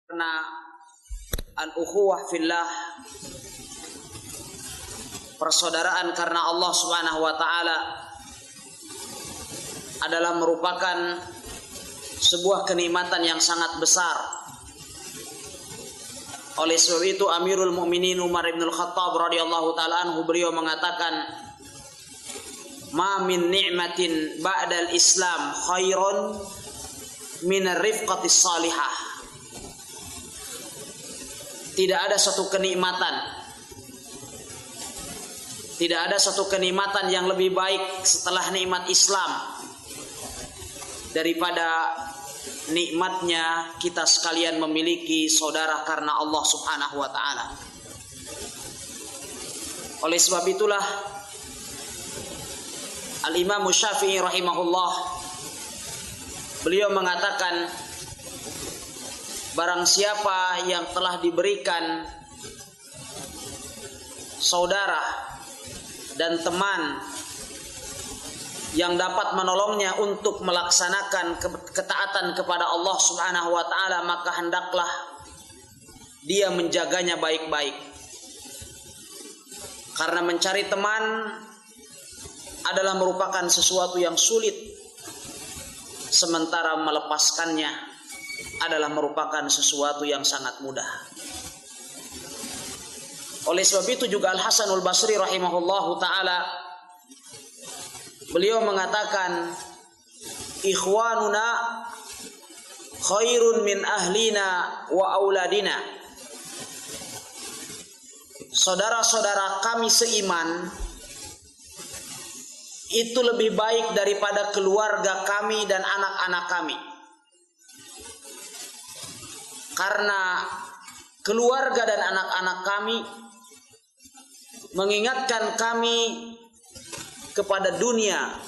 Karena al-ukhuwah fillah, persaudaraan karena Allah Subhanahu wa taala adalah merupakan sebuah kenikmatan yang sangat besar. Oleh sebab itu Amirul Mukminin Umar bin Khattab radhiyallahu taala anhu, beliau mengatakan, "Ma min ni'matin ba'dal Islam khairun min ar-rifqatis salihah." Tidak ada satu kenikmatan yang lebih baik setelah nikmat Islam daripada nikmatnya kita sekalian memiliki saudara karena Allah Subhanahu wa taala. Oleh sebab itulah Al-Imam Syafi'i rahimahullah, beliau mengatakan, barang siapa yang telah diberikan saudara dan teman yang dapat menolongnya untuk melaksanakan ketaatan kepada Allah Subhanahu wa taala, maka hendaklah dia menjaganya baik-baik. Karena mencari teman adalah merupakan sesuatu yang sulit, sementara melepaskannya adalah merupakan sesuatu yang sangat mudah. Oleh sebab itu juga Al-Hasanul Basri rahimahullahu taala, beliau mengatakan, "Ikhwanuna khairun min ahlina wa auladina." Saudara-saudara kami seiman itu lebih baik daripada keluarga kami dan anak-anak kami. Karena keluarga dan anak-anak kami mengingatkan kami kepada dunia,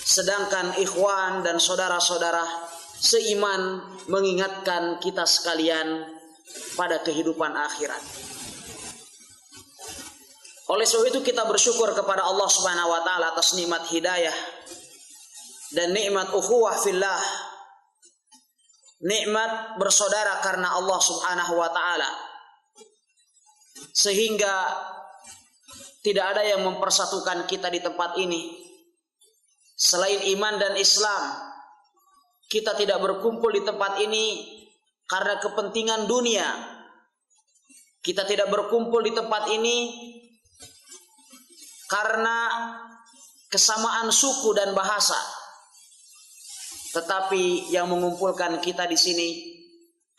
sedangkan ikhwan dan saudara-saudara seiman mengingatkan kita sekalian pada kehidupan akhirat. Oleh sebab itu kita bersyukur kepada Allah Subhanahu wa taala atas nikmat hidayah dan nikmat ukhuwah fillah, nikmat bersaudara karena Allah Subhanahu wa taala, sehingga tidak ada yang mempersatukan kita di tempat ini selain iman dan Islam. Kita tidak berkumpul di tempat ini karena kepentingan dunia. Kita tidak berkumpul di tempat ini karena kesamaan suku dan bahasa. Tetapi yang mengumpulkan kita di sini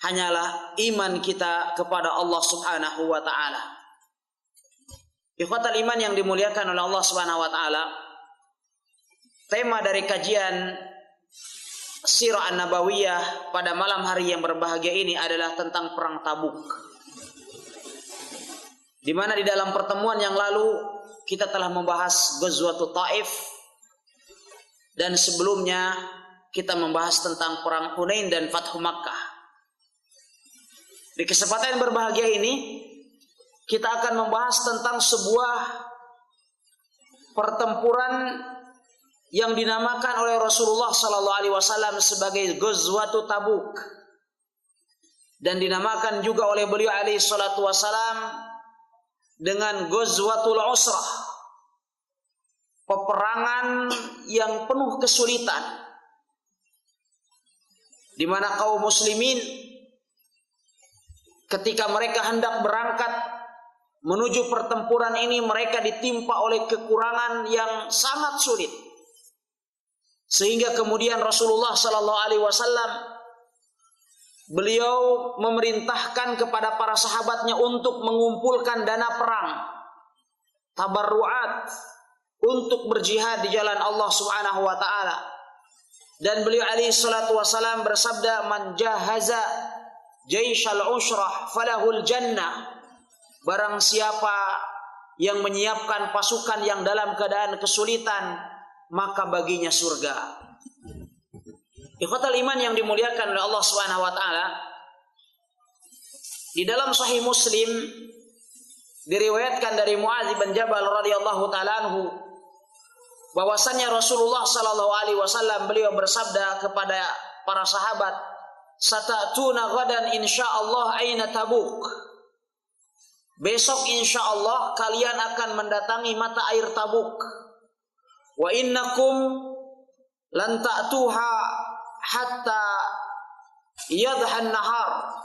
hanyalah iman kita kepada Allah Subhanahu wa taala. Ikhwatal iman yang dimuliakan oleh Allah Subhanahu wa taala, tema dari kajian Sirah An-Nabawiyah pada malam hari yang berbahagia ini adalah tentang perang Tabuk. Di mana di dalam pertemuan yang lalu kita telah membahas Ghazwatul Taif, dan sebelumnya kita membahas tentang perang Hunain dan Fathu Makkah. Di kesempatan yang berbahagia ini kita akan membahas tentang sebuah pertempuran yang dinamakan oleh Rasulullah sallallahu alaihi wasallam sebagai Ghazwatul Tabuk, dan dinamakan juga oleh beliau alaihi salatu wasallam dengan Ghazwatul Usrah, peperangan yang penuh kesulitan, di mana kaum muslimin ketika mereka hendak berangkat menuju pertempuran ini, mereka ditimpa oleh kekurangan yang sangat sulit, sehingga kemudian Rasulullah sallallahu alaihi wasallam beliau memerintahkan kepada para sahabatnya untuk mengumpulkan dana perang, tabarruat, untuk berjihad di jalan Allah Subhanahu wa taala. Dan beliau alaihi salatu wasallam bersabda, "Man jahaza jaisyal usrah falahul jannah." Barang siapa yang menyiapkan pasukan yang dalam keadaan kesulitan, maka baginya surga. Ikhwatal iman yang dimuliakan oleh Allah Subhanahu wa taala, di dalam Sahih Muslim diriwayatkan dari Muadz bin Jabal radhiyallahu taala anhu bahwasannya Rasulullah sallallahu alaihi wasallam beliau bersabda kepada para sahabat, Satatuna ghadan insyaallah aina Tabuk. Besok insyaallah kalian akan mendatangi mata air Tabuk. Wa innakum lan ta'tuha hatta yadhan nahar.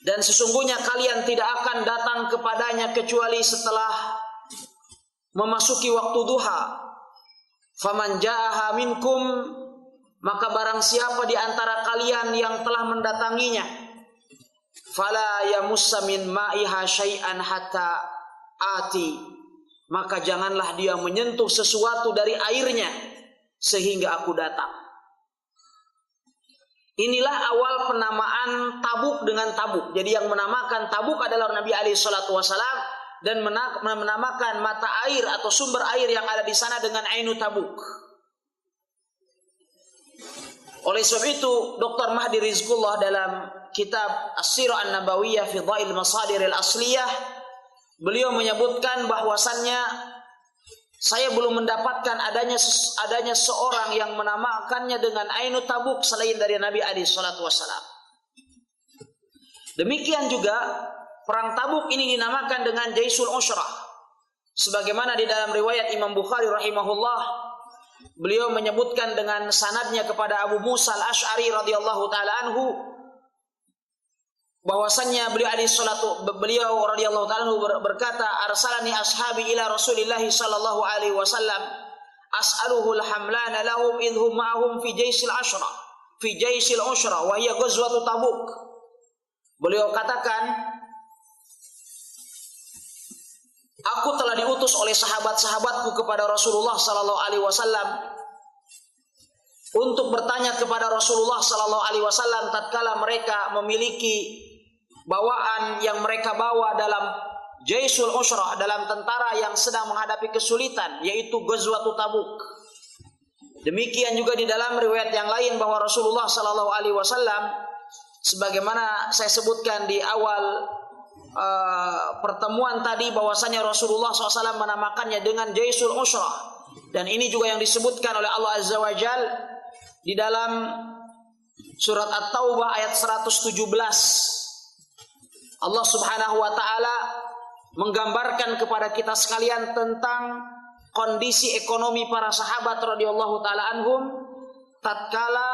Dan sesungguhnya kalian tidak akan datang kepadanya kecuali setelah memasuki waktu duha. Faman jaaha minkum, maka barang siapa di antara kalian yang telah mendatanginya, fala yamussa min ma'iha syai'an hatta ati, maka janganlah dia menyentuh sesuatu dari airnya sehingga aku datang. Inilah awal penamaan Tabuk dengan Tabuk. Jadi yang menamakan Tabuk adalah Nabi alaihi salatu wasalam, dan menamakan mata air atau sumber air yang ada di sana dengan Ainu Tabuk. Oleh sebab itu, Dr. Mahdi Rizqullah dalam kitab As-Sirah An-Nabawiyah fi Dhail Masadir Al-Asliyah, beliau menyebutkan bahwasannya saya belum mendapatkan adanya seorang yang menamakannya dengan Ainu Tabuk selain dari Nabi alaihi salatu wasallam. Demikian juga perang Tabuk ini dinamakan dengan Jaisul Ushrah. Sebagaimana di dalam riwayat Imam Bukhari rahimahullah, beliau menyebutkan dengan sanadnya kepada Abu Musa Al-Asy'ari radhiyallahu taala anhu, bahwasannya beliau radhiyallahu taala anhu berkata, arsalani ashabi ila Rasulillah sallallahu alaihi wasallam as'aluhu al-hamlana lahum idhum ma'hum fi jaisil usra wa hiya ghazwatu Tabuk. Beliau katakan, aku telah diutus oleh sahabat-sahabatku kepada Rasulullah sallallahu alaihi wasallam untuk bertanya kepada Rasulullah sallallahu alaihi wasallam tatkala mereka memiliki bawaan yang mereka bawa dalam Jaisul Usrah, dalam tentara yang sedang menghadapi kesulitan, yaitu Ghazwatu Tabuk. Demikian juga di dalam riwayat yang lain bahwa Rasulullah sallallahu alaihi wasallam, sebagaimana saya sebutkan di awal pertemuan tadi, bahwasanya Rasulullah SAW menamakannya dengan Jaisul Usrah, dan ini juga yang disebutkan oleh Allah Azza wa Jal di dalam surat At-Taubah ayat 117. Allah Subhanahu wa taala menggambarkan kepada kita sekalian tentang kondisi ekonomi para sahabat radhiyallahu taala anhum tatkala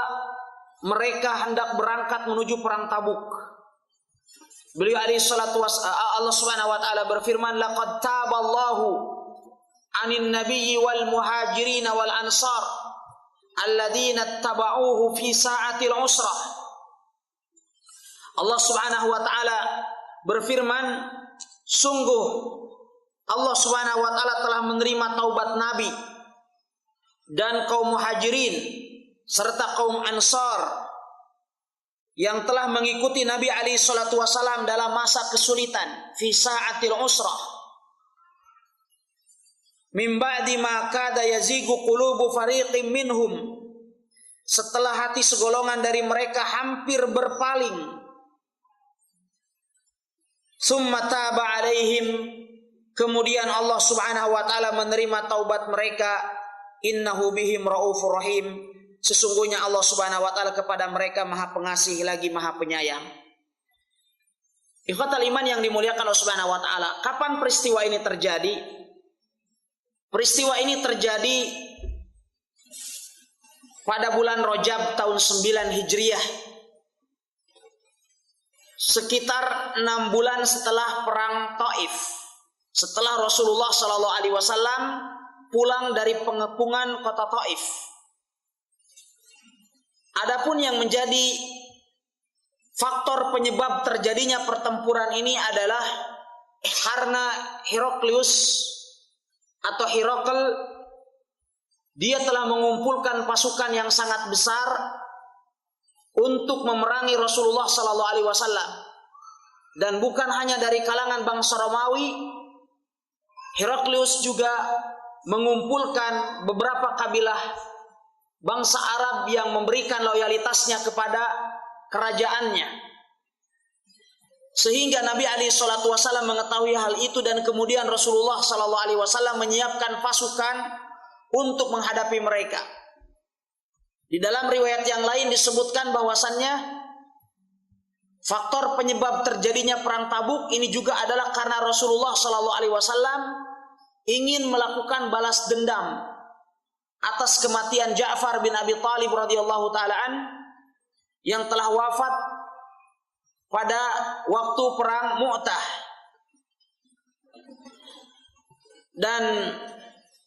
mereka hendak berangkat menuju perang Tabuk. Beliau alaihi salatu Allah Subhanahu wa taala berfirman, laqad taballahu 'anin nabiyyi wal muhajirin wal ansar alladziina ittaba'uuhu fi sa'atil usrah. Allah Subhanahu wa taala berfirman, sungguh Allah Subhanahu wa taala telah menerima taubat Nabi dan kaum muhajirin serta kaum ansar yang telah mengikuti Nabi alaihi salatu wasalam dalam masa kesulitan, fi sa'atil usrah, min ba'di ma kada yazigu qulubu fariqim minhum, setelah hati segolongan dari mereka hampir berpaling, summa taba alaihim, kemudian Allah Subhanahu wa taala menerima taubat mereka, innahu bihim raufur rahim, sesungguhnya Allah Subhanahu wa taala kepada mereka Maha Pengasih lagi Maha Penyayang. Ikhwatal iman yang dimuliakan Allah Subhanahu wa taala, kapan peristiwa ini terjadi? Peristiwa ini terjadi pada bulan Rajab tahun 9 Hijriah, sekitar 6 bulan setelah perang Taif, setelah Rasulullah sallallahu alaihi wasallam pulang dari pengepungan kota Taif. Adapun yang menjadi faktor penyebab terjadinya pertempuran ini adalah karena Heraklius atau Herakl, dia telah mengumpulkan pasukan yang sangat besar untuk memerangi Rasulullah sallallahu alaihi wasallam, dan bukan hanya dari kalangan bangsa Romawi. Heraklius juga mengumpulkan beberapa kabilah bangsa Arab yang memberikan loyalitasnya kepada kerajaannya, sehingga Nabi alaihi salatu wasallam mengetahui hal itu, dan kemudian Rasulullah sallallahu alaihi wasallam menyiapkan pasukan untuk menghadapi mereka. Di dalam riwayat yang lain disebutkan bahwasannya faktor penyebab terjadinya perang Tabuk ini juga adalah karena Rasulullah Shallallahu Alaihi Wasallam ingin melakukan balas dendam atas kematian Ja'far bin Abi Thalib radhiyallahu taalaan yang telah wafat pada waktu perang Mu'tah. Dan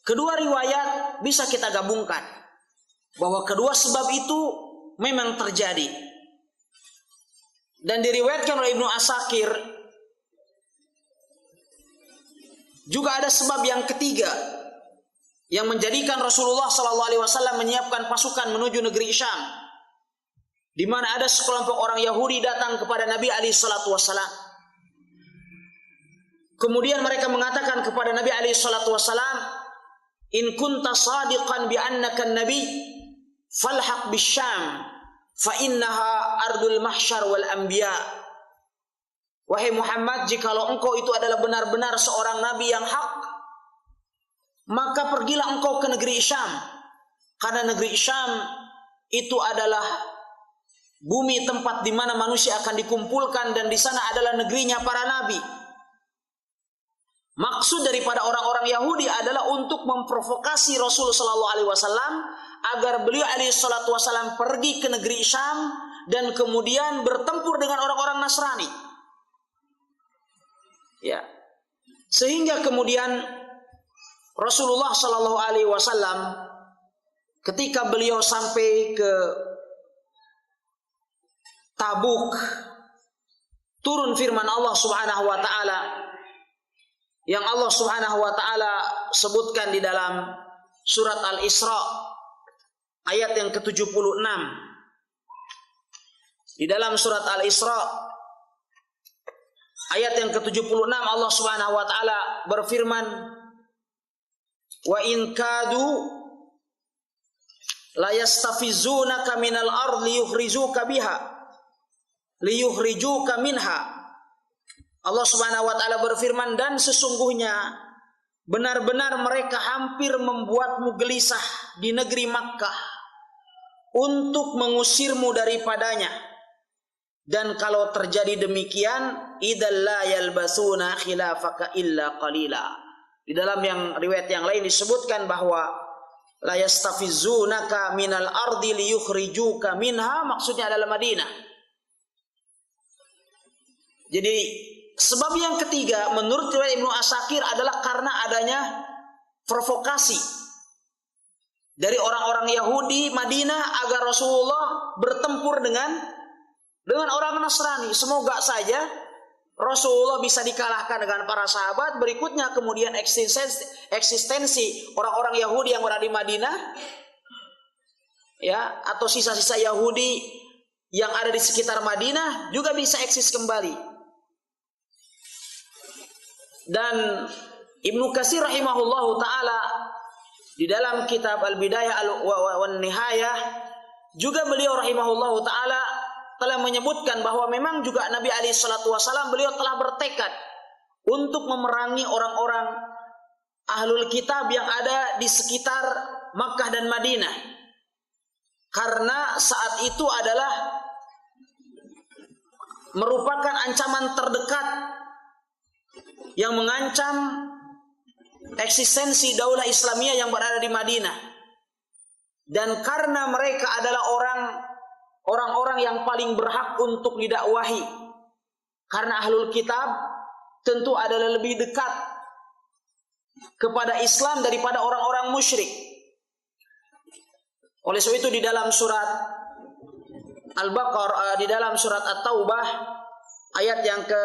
kedua riwayat bisa kita gabungkan bahwa kedua sebab itu memang terjadi. Dan diriwayatkan oleh Ibnu Asakir juga ada sebab yang ketiga yang menjadikan Rasulullah SAW menyiapkan pasukan menuju negeri Syam, di mana ada sekelompok orang Yahudi datang kepada Nabi SAW. Kemudian mereka mengatakan kepada Nabi SAW, "In kunta sadiqan bi annaka nabi, falhaq bisyam, fa innaha ardul mahsyar wal anbiya." Wahai Muhammad, jikalau engkau itu adalah benar-benar seorang nabi yang hak, maka pergilah engkau ke negeri Syam, karena negeri Syam itu adalah bumi tempat di mana manusia akan dikumpulkan, dan di sana adalah negerinya para nabi. Maksud daripada orang-orang Yahudi adalah untuk memprovokasi Rasul sallallahu alaihi wasallam agar beliau alaihi salatu wasallam pergi ke negeri Syam dan kemudian bertempur dengan orang-orang Nasrani. Ya. Sehingga kemudian Rasulullah sallallahu alaihi wasallam ketika beliau sampai ke Tabuk, turun firman Allah Subhanahu wa taala yang Allah Subhanahu wa taala sebutkan di dalam surat Al-Isra ayat yang ke-76. Di dalam surat Al-Isra ayat yang ke-76 Allah Subhanahu wa taala berfirman, "Wa in kadu la yastafizunaka minal ardi liyukhrijuka minha." Allah Subhanahu wa taala berfirman, dan sesungguhnya benar-benar mereka hampir membuatmu gelisah di negeri Makkah untuk mengusirmu daripadanya. Dan kalau terjadi demikian, idzal la yalbasuna khilafaka illa qalila. Di dalam yang riwayat yang lain disebutkan bahwa la yastafizunaka minal ardi liyukhrijuka minha, maksudnya adalah Madinah. Jadi sebab yang ketiga menurut riwayat Ibnu Asakir adalah karena adanya provokasi dari orang-orang Yahudi Madinah agar Rasulullah bertempur dengan orang Nasrani. Semoga saja Rasulullah bisa dikalahkan dengan para sahabat. Berikutnya kemudian eksistensi orang-orang Yahudi yang berada di Madinah, ya, atau sisa-sisa Yahudi yang ada di sekitar Madinah juga bisa eksis kembali. Dan Ibnu Katsir rahimahullahu taala di dalam kitab Al-Bidayah wan Nihayah juga beliau rahimahullahu taala telah menyebutkan bahwa memang juga Nabi alaihi salatu wasallam beliau telah bertekad untuk memerangi orang-orang ahlul kitab yang ada di sekitar Makkah dan Madinah, karena saat itu adalah merupakan ancaman terdekat yang mengancam eksistensi daulah Islamiyah yang berada di Madinah. Dan karena mereka adalah orang-orang yang paling berhak untuk didakwahi, karena ahlul kitab tentu adalah lebih dekat kepada Islam daripada orang-orang musyrik. Oleh sebab itu di dalam surat Al-Baqarah, di dalam surat At-Taubah ayat yang ke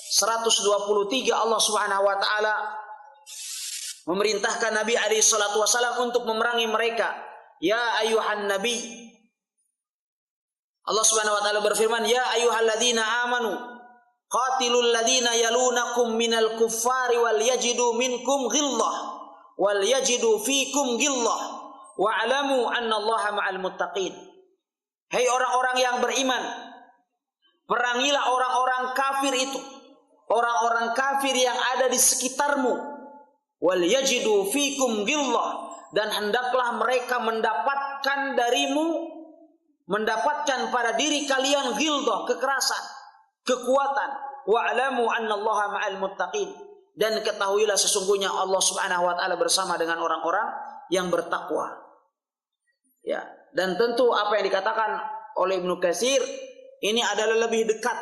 123 Allah Subhanahu wa taala memerintahkan Nabi alaihi salatu wasallam untuk memerangi mereka. Ya ayyuhan nabi, Allah Subhanahu wa taala berfirman, ya ayyuhalladzina amanu qatilul ladzina yalunakum minal kuffari wal yajidu minkum ghillah wal yajidu fikum ghillah wa'lamu annallaha ma'al muttaqin. Hai orang-orang yang beriman, perangilah orang-orang kafir itu, orang-orang kafir yang ada di sekitarmu. Wal yajidu fikum ghillah, dan hendaklah mereka mendapat mendapatkan pada diri kalian ghildah, kekerasan, kekuatan. Wa'lamu annallaha ma'al muttaqin, dan ketahuilah sesungguhnya Allah Subhanahu wa taala bersama dengan orang-orang yang bertakwa. Ya, dan tentu apa yang dikatakan oleh Ibnu Katsir ini adalah lebih dekat,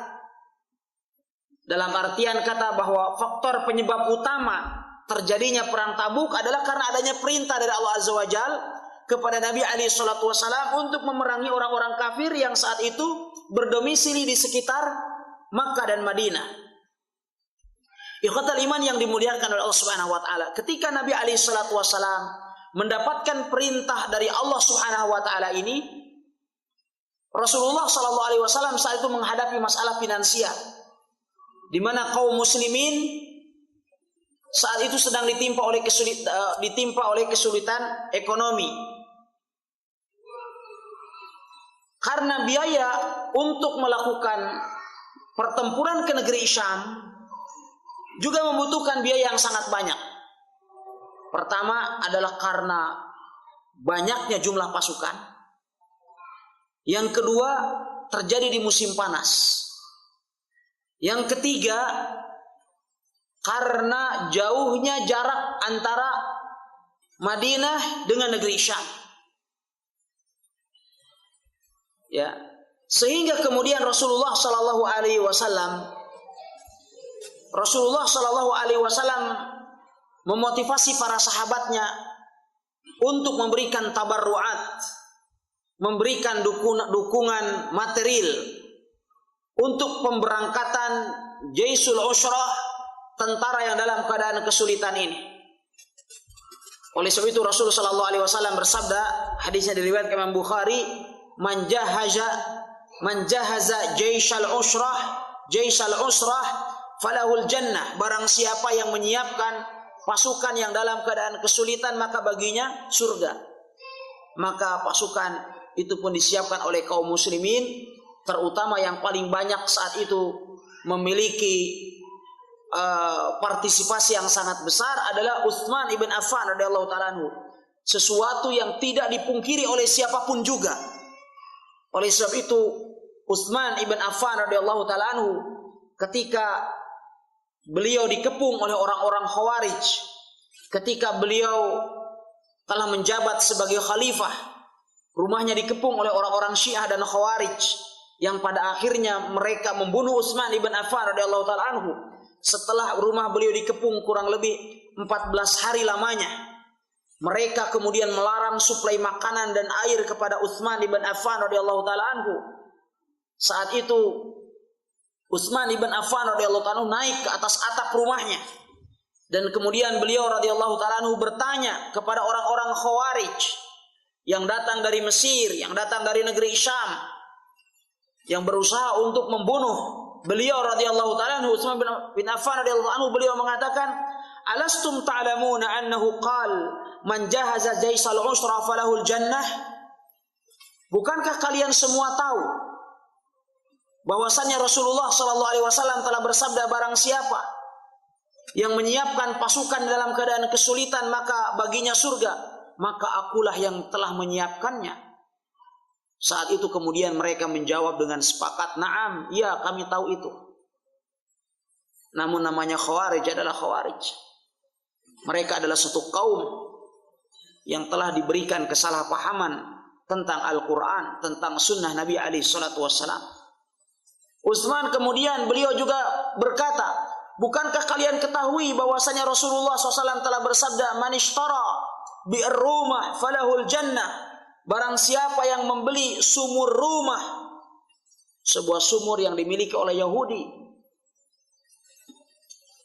dalam artian kata bahwa faktor penyebab utama terjadinya perang Tabuk adalah karena adanya perintah dari Allah Azza wa Jalla kepada Nabi alaihi salatu wasallam untuk memerangi orang-orang kafir yang saat itu berdomisili di sekitar Makkah dan Madinah. Ikhwatal iman yang dimuliakan oleh Allah Subhanahu wa taala, ketika Nabi alaihi salatu wasallam mendapatkan perintah dari Allah Subhanahu wa taala ini, Rasulullah sallallahu alaihi wasallam saat itu menghadapi masalah finansial, di mana kaum muslimin saat itu sedang ditimpa oleh kesulitan ekonomi. Karena biaya untuk melakukan pertempuran ke negeri Syam juga membutuhkan biaya yang sangat banyak. Pertama adalah karena banyaknya jumlah pasukan. Yang kedua, terjadi di musim panas. Yang ketiga, karena jauhnya jarak antara Madinah dengan negeri Syam. Ya, sehingga kemudian Rasulullah Sallallahu Alaihi Wasallam memotivasi para sahabatnya untuk memberikan tabarruat, memberikan dukungan material untuk pemberangkatan Jaisul Usrah, tentara yang dalam keadaan kesulitan ini. Oleh sebab itu Rasulullah Sallallahu Alaihi Wasallam bersabda, hadisnya diriwayatkan Imam Bukhari, man jahaza jaishal usrah falahul jannah, barang siapa yang menyiapkan pasukan yang dalam keadaan kesulitan maka baginya surga. Maka pasukan itu pun disiapkan oleh kaum muslimin, terutama yang paling banyak saat itu memiliki partisipasi yang sangat besar adalah Utsman ibn Affan radhiyallahu taala anhu. Sesuatu yang tidak dipungkiri oleh siapapun juga. Oleh sebab itu Utsman ibn Affan radhiyallahu taala anhu, ketika beliau dikepung oleh orang-orang Khawarij, ketika beliau telah menjabat sebagai khalifah, rumahnya dikepung oleh orang-orang Syiah dan Khawarij, yang pada akhirnya mereka membunuh Utsman ibn Affan radhiyallahu taala anhu. Setelah rumah beliau dikepung kurang lebih 14 hari lamanya, mereka kemudian melarang suplai makanan dan air kepada Utsman ibn Affan radhiyallahu taala anhu. Saat itu Utsman ibn Affan radhiyallahu taala anhu naik ke atas atap rumahnya, dan kemudian beliau radhiyallahu taala anhu bertanya kepada orang-orang Khawarij yang datang dari Mesir, yang datang dari negeri Syam, yang berusaha untuk membunuh beliau radhiyallahu taala anhu, Utsman bin Affan radhiyallahu anhu. Beliau mengatakan, alastum ta'lamuna annahu qal man jahaza jaisal usra falahul jannah? Bukankah kalian semua tahu bahwasanya Rasulullah sallallahu alaihi wasallam telah bersabda, barang siapa yang menyiapkan pasukan dalam keadaan kesulitan maka baginya surga, maka akulah yang telah menyiapkannya. Saat itu kemudian mereka menjawab dengan sepakat, "Na'am, ya kami tahu itu." Namun namanya Khawarij adalah Khawarij. Mereka adalah satu kaum yang telah diberikan kesalahpahaman tentang Al-Quran, tentang sunnah Nabi alaihi salatu wassalam. Utsman kemudian beliau juga berkata, bukankah kalian ketahui bahwasanya Rasulullah SAW telah bersabda, man ishtara bi'r rumah falahul jannah, barang siapa yang membeli sumur rumah, sebuah sumur yang dimiliki oleh Yahudi,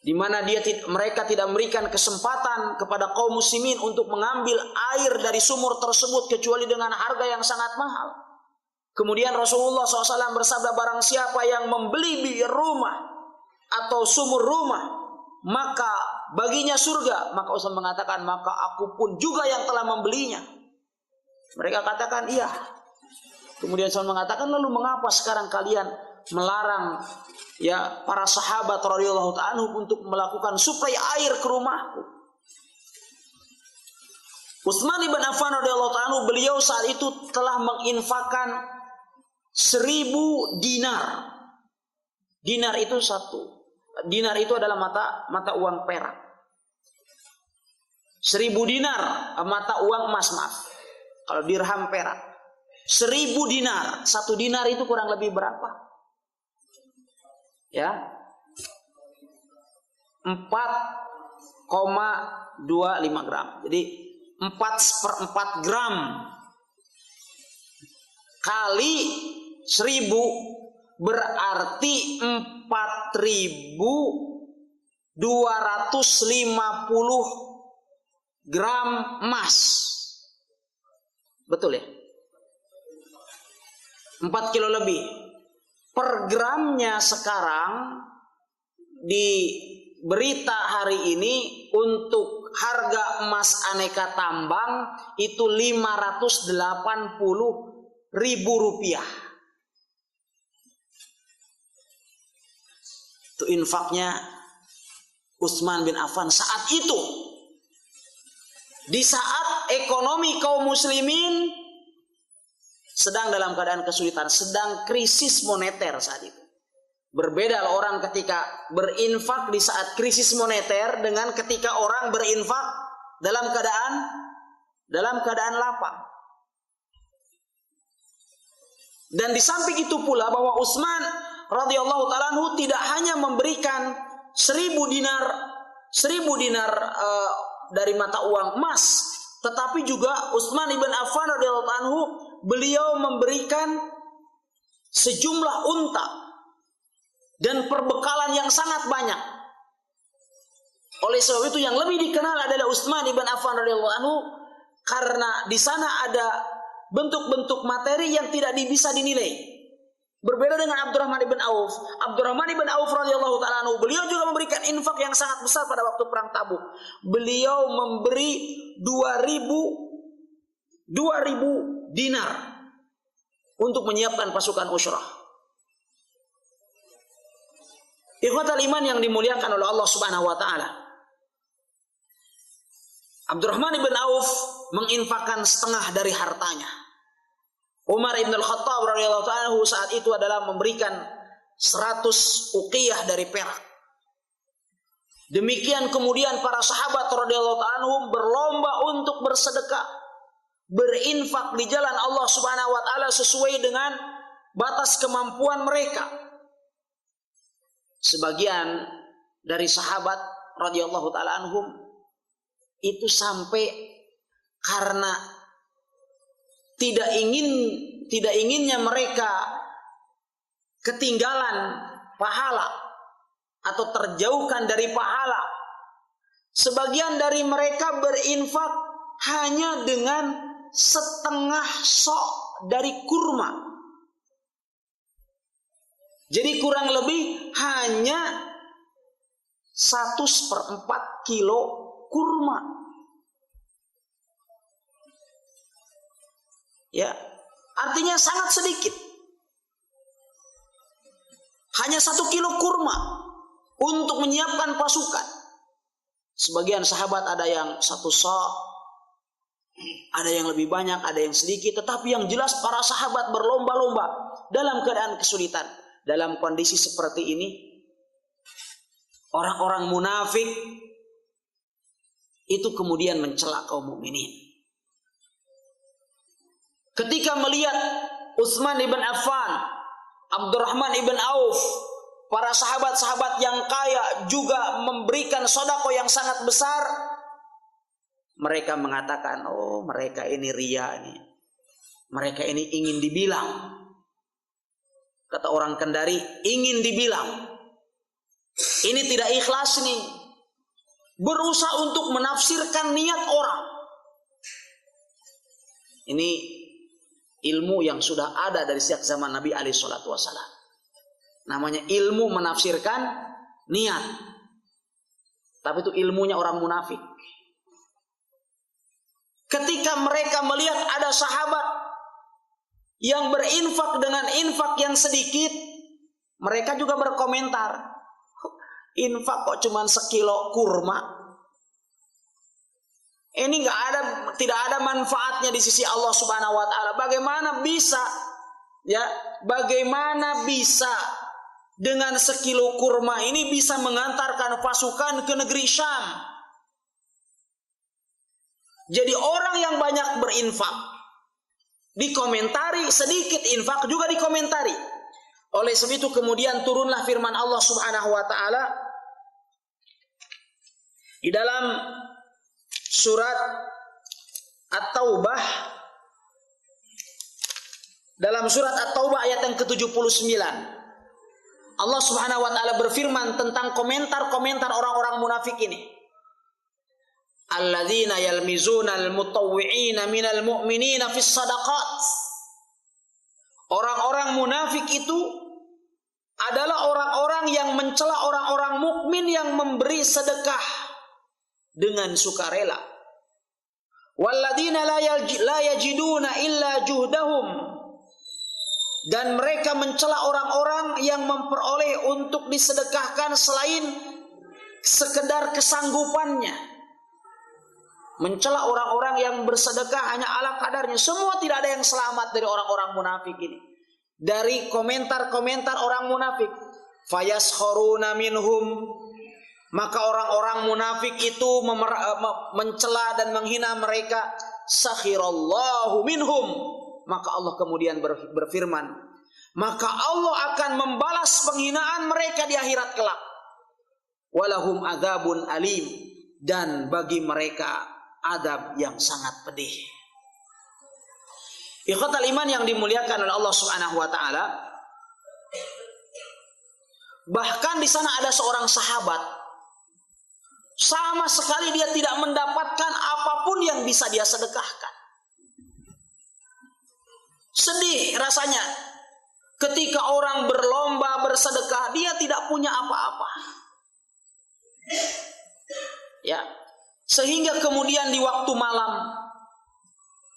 di mana mereka tidak memberikan kesempatan kepada kaum muslimin untuk mengambil air dari sumur tersebut kecuali dengan harga yang sangat mahal. Kemudian Rasulullah SAW bersabda, barang siapa yang membeli bi'r rumah atau sumur rumah maka baginya surga. Maka Utsman mengatakan, maka aku pun juga yang telah membelinya. Mereka katakan iya. Kemudian Utsman mengatakan, lalu mengapa sekarang kalian melarang ya para sahabat radhiyallahu ta'ala untuk melakukan suplai air ke rumahku? Utsman bin Affan radhiyallahu anhu, beliau saat itu telah menginfakkan 1000 dinar. Dinar itu dinar itu adalah mata uang perak. 1000 dinar mata uang emas, maaf. Kalau dirham perak. 1000 dinar. 1 dinar itu kurang lebih berapa? Ya. 4,25 gram. Jadi 4/4 gram kali 1000 berarti 4.250 gram emas. Betul ya? 4 kilo lebih. Per gramnya sekarang di berita hari ini untuk harga emas aneka tambang itu 580.000 rupiah. Itu infaknya Utsman bin Affan saat itu. Di saat ekonomi kaum muslimin sedang dalam keadaan kesulitan, sedang krisis moneter saat itu. Berbeda orang ketika berinfak di saat krisis moneter dengan ketika orang berinfak dalam keadaan lapang. Dan di samping itu pula bahwa Utsman radhiyallahu ta'ala anhu tidak hanya memberikan 1000 dinar dari mata uang emas, tetapi juga Utsman ibn Affan radhiyallahu ta'ala anhu beliau memberikan sejumlah unta dan perbekalan yang sangat banyak. Oleh sebab itu yang lebih dikenal adalah Utsman ibn Affan radhiyallahu anhu karena di sana ada bentuk-bentuk materi yang tidak bisa dinilai. Berbeda dengan Abdurrahman ibn Auf. Abdurrahman ibn Auf radhiyallahu ta'ala anhu, beliau juga memberikan infak yang sangat besar pada waktu perang Tabuk. Beliau memberi 2000 dinar untuk menyiapkan pasukan Ushrah. Ikhwatal iman yang dimuliakan oleh Allah Subhanahu wa taala. Abdurrahman ibn Auf menginfakkan setengah dari hartanya. Umar ibn al-Khattab radhiyallahu ta'ala saat itu adalah memberikan 100 uqiyah dari perak. Demikian kemudian para sahabat radhiyallahu ta'ala berlomba untuk bersedekah, berinfak di jalan Allah Subhanahu wa taala sesuai dengan batas kemampuan mereka. Sebagian dari sahabat radhiyallahu ta'ala anhum itu sampai karena tidak inginnya mereka ketinggalan pahala atau terjauhkan dari pahala, sebagian dari mereka berinfak hanya dengan setengah sok dari kurma. Jadi kurang lebih hanya 1/4 kilo kurma. Ya, artinya sangat sedikit. Hanya 1 kilo kurma untuk menyiapkan pasukan. Sebagian sahabat ada yang 1 sa', ada yang lebih banyak, ada yang sedikit. Tetapi yang jelas para sahabat berlomba-lomba dalam keadaan kesulitan. Dalam kondisi seperti ini, orang-orang munafik itu kemudian mencela kaum mukminin. Ketika melihat Utsman ibn Affan, Abdurrahman ibn Auf, para sahabat-sahabat yang kaya juga memberikan sedekah yang sangat besar, mereka mengatakan, oh mereka ini riya nih. Mereka ini ingin dibilang. Kata orang Kendari, ingin dibilang. Ini tidak ikhlas nih. Berusaha untuk menafsirkan niat orang. Ini ilmu yang sudah ada dari sejak zaman Nabi alaihi salatu wasallam. Namanya ilmu menafsirkan niat. Tapi itu ilmunya orang munafik. Ketika mereka melihat ada sahabat yang berinfak dengan infak yang sedikit, mereka juga berkomentar, infak kok cuma sekilo kurma. Ini tidak ada manfaatnya di sisi Allah Subhanahu wa taala. Bagaimana bisa dengan sekilo kurma ini bisa mengantarkan pasukan ke negeri Syam? Jadi orang yang banyak berinfak dikomentari, sedikit infak juga dikomentari. Oleh sebab itu kemudian turunlah firman Allah Subhanahu wa taala di dalam surat At-Taubah, dalam surat At-Taubah ayat yang ke-79. Allah Subhanahu wa taala berfirman tentang komentar-komentar orang-orang munafik ini. Alladzina yalmizuna al-mutawwi'ina minal mu'minina fis shadaqat. Orang-orang munafik itu adalah orang-orang yang mencela orang-orang mukmin yang memberi sedekah dengan sukarela. Walladzina la yajiduna illa juhdahum. Dan mereka mencela orang-orang yang memperoleh untuk disedekahkan selain sekedar kesanggupannya. Mencela orang-orang yang bersedekah hanya ala kadarnya. Semua tidak ada yang selamat dari orang-orang munafik ini. Dari komentar-komentar orang munafik. Fayaskharuna minhum. Maka orang-orang munafik itu mencela dan menghina mereka. Sakhirallahu minhum. Maka Allah kemudian berfirman, maka Allah akan membalas penghinaan mereka di akhirat kelak. Walahum adzabun alim. Dan bagi mereka adab yang sangat pedih. Ikhwatal iman yang dimuliakan oleh Allah Subhanahu wa taala. Bahkan di sana ada seorang sahabat, sama sekali dia tidak mendapatkan apapun yang bisa dia sedekahkan. Sedih rasanya ketika orang berlomba bersedekah, dia tidak punya apa-apa. Ya, sehingga kemudian di waktu malam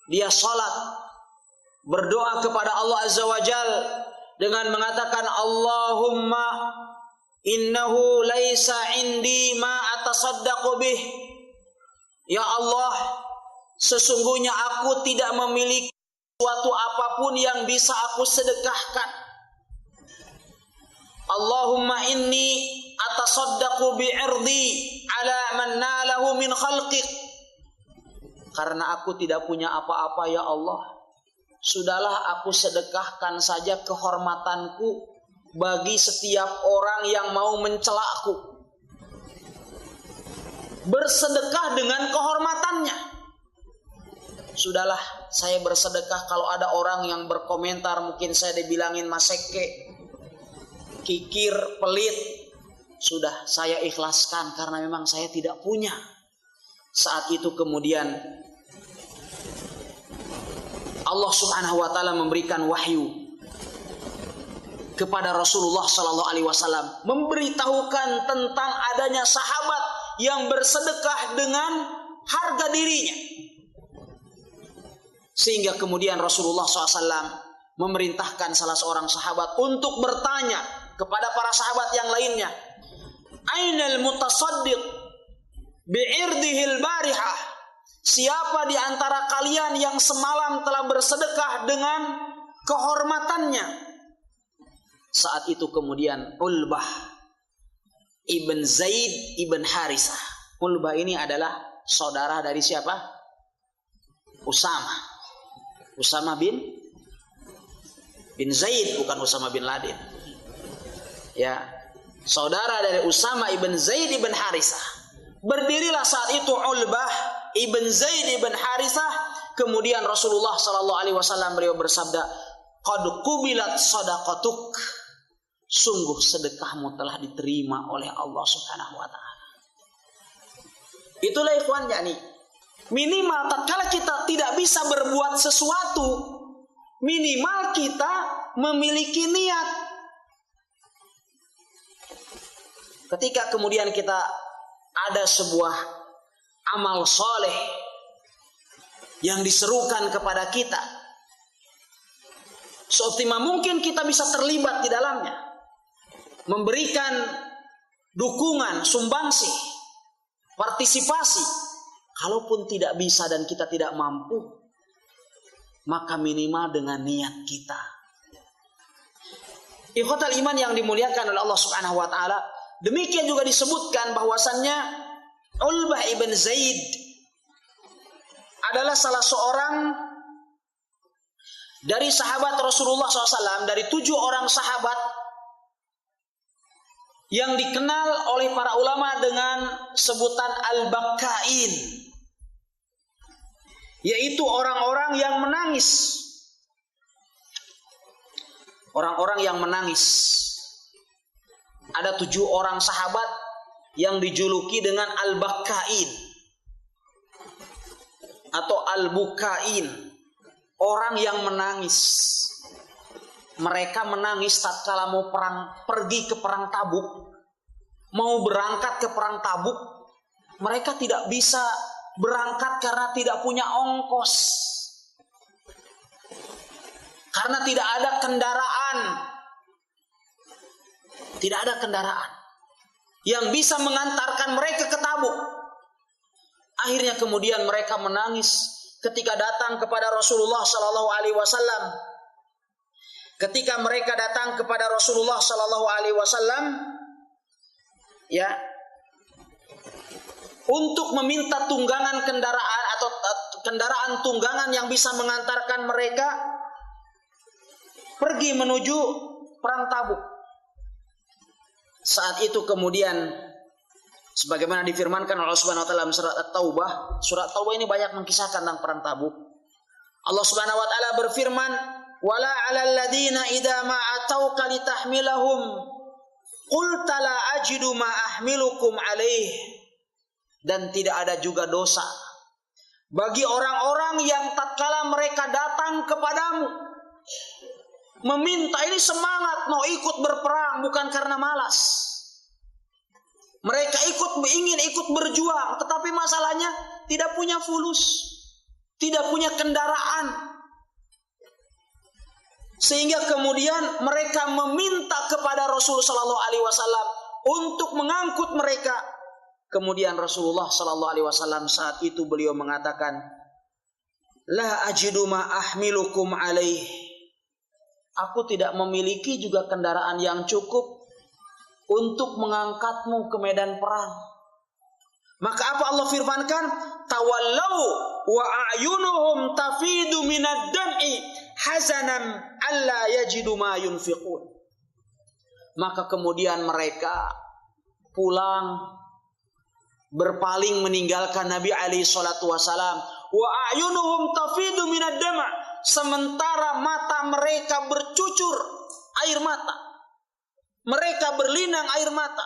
dia salat, berdoa kepada Allah Azza wa Jal dengan mengatakan, Allahumma innahu laisa indi ma atasaddaqu bih. Ya Allah, sesungguhnya aku tidak memiliki suatu apapun yang bisa aku sedekahkan. Allahumma inni atasaddaqu bi'irdi ala man nalahu min khalqik. Karena aku tidak punya apa-apa ya Allah, sudahlah aku sedekahkan saja kehormatanku bagi setiap orang yang mau mencelaku. Bersedekah dengan kehormatannya. Sudahlah, saya bersedekah, kalau ada orang yang berkomentar mungkin saya dibilangin maseke, kikir, pelit, sudah saya ikhlaskan karena memang saya tidak punya. Saat itu kemudian Allah Subhanahu wa taala memberikan wahyu kepada Rasulullah sallallahu alaihi wasallam, memberitahukan tentang adanya sahabat yang bersedekah dengan harga dirinya. Sehingga kemudian Rasulullah SAW memerintahkan salah seorang sahabat untuk bertanya kepada para sahabat yang lainnya, Ainal mutasaddiq bi'irdihil barihah. Siapa di antara kalian yang semalam telah bersedekah dengan kehormatannya? Saat itu kemudian Ulbah ibn Zaid ibn Harisah. Ulbah ini adalah saudara dari siapa? Usama bin Zaid, bukan Usama bin Laden. Ya, saudara dari Usama ibn Zaid ibn Harisah. Berdirilah saat itu Ulbah ibn Zaid ibn Harisah. Kemudian Rasulullah sallallahu alaihi wasallam beliau bersabda, "Qad qubilat shadaqatuk." Sungguh sedekahmu telah diterima oleh Allah Subhanahu wa taala. Itulah ikhwan, yakni minimal tatkala kita tidak bisa berbuat sesuatu, minimal kita memiliki niat. Ketika kemudian kita ada sebuah amal soleh yang diserukan kepada kita, seoptimal mungkin kita bisa terlibat di dalamnya, memberikan dukungan, sumbangsi, partisipasi. Kalaupun tidak bisa dan kita tidak mampu, maka minimal dengan niat kita. Ikhwatal iman yang dimuliakan oleh Allah Subhanahu wa taala, demikian juga disebutkan bahwasannya Ulbah ibn Zaid adalah salah seorang dari sahabat Rasulullah SAW, dari 7 orang sahabat yang dikenal oleh para ulama dengan sebutan Al-Bakkain, yaitu orang-orang yang menangis. Orang-orang yang menangis. Ada 7 orang sahabat yang dijuluki dengan Al-Bakkain atau Al-Bukain, orang yang menangis. Mereka menangis tatkala mau pergi ke perang Tabuk, mau berangkat ke perang Tabuk. Mereka tidak bisa berangkat karena tidak punya ongkos, karena tidak ada kendaraan. Tidak ada kendaraan yang bisa mengantarkan mereka ke Tabuk. Akhirnya kemudian mereka menangis ketika datang kepada Rasulullah sallallahu alaihi wasallam. Ketika mereka datang kepada Rasulullah sallallahu alaihi wasallam, ya, untuk meminta tunggangan kendaraan atau kendaraan tunggangan yang bisa mengantarkan mereka pergi menuju perang Tabuk. Saat itu kemudian sebagaimana difirmankan oleh Allah Subhanahu wa taala dalam surat At-Taubah. Surat Taubah ini banyak mengisahkan tentang perang Tabuk. Allah Subhanahu wa taala berfirman, "Wala 'alal ladzina idza ma atauka litahmilahum qulta la ajidu ma ahmilukum 'alaih." Dan tidak ada juga dosa bagi orang-orang yang tatkala mereka datang kepadamu meminta, ini semangat mau ikut berperang bukan karena malas. Mereka ingin ikut berjuang, tetapi masalahnya tidak punya fulus, tidak punya kendaraan. Sehingga kemudian mereka meminta kepada Rasulullah sallallahu alaihi wasallam untuk mengangkut mereka. Kemudian Rasulullah sallallahu alaihi wasallam saat itu beliau mengatakan, "La ajidu ma ahmilukum alaih." Aku tidak memiliki juga kendaraan yang cukup untuk mengangkatmu ke medan perang. Maka apa Allah firmankan? Tawallau wa a'yunuhum tafidu minad dam'i hazanan alla yajidu ma yunfiqun. Maka kemudian mereka pulang, berpaling meninggalkan Nabi alaihi salatu wasalam. Wa a'yunuhum tafidu minad dam', sementara mata mereka bercucur air mata. Mereka berlinang air mata.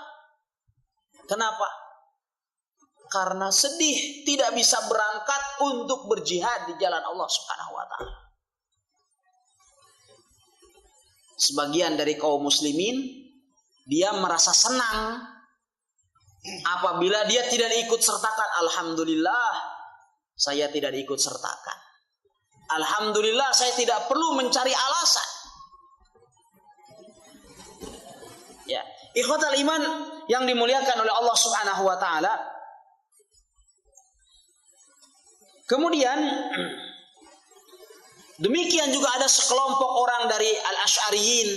Kenapa? Karena sedih tidak bisa berangkat untuk berjihad di jalan Allah Subhanahu wa taala. Sebagian dari kaum muslimin dia merasa senang apabila dia tidak ikut sertakan. Alhamdulillah, saya tidak ikut sertakan. Alhamdulillah, saya tidak perlu mencari alasan. Ya, ikhwatal iman yang dimuliakan oleh Allah Subhanahu wa taala. Kemudian demikian juga ada sekelompok orang dari Al-Asy'ariyin.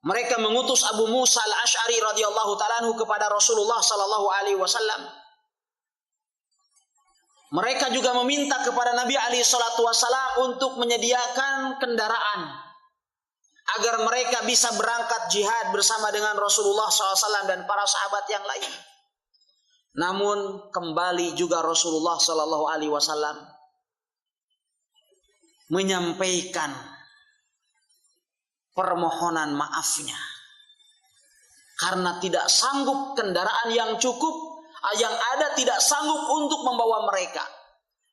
Mereka mengutus Abu Musa Al-Asy'ari radhiyallahu ta'ala anhu kepada Rasulullah sallallahu alaihi wasallam. Mereka juga meminta kepada Nabi alaihi salatu wasallam untuk menyediakan kendaraan agar mereka bisa berangkat jihad bersama dengan Rasulullah SAW dan para sahabat yang lain. Namun kembali juga Rasulullah SAW menyampaikan permohonan maafnya karena tidak sanggup, kendaraan yang cukup yang ada tidak sanggup untuk membawa mereka.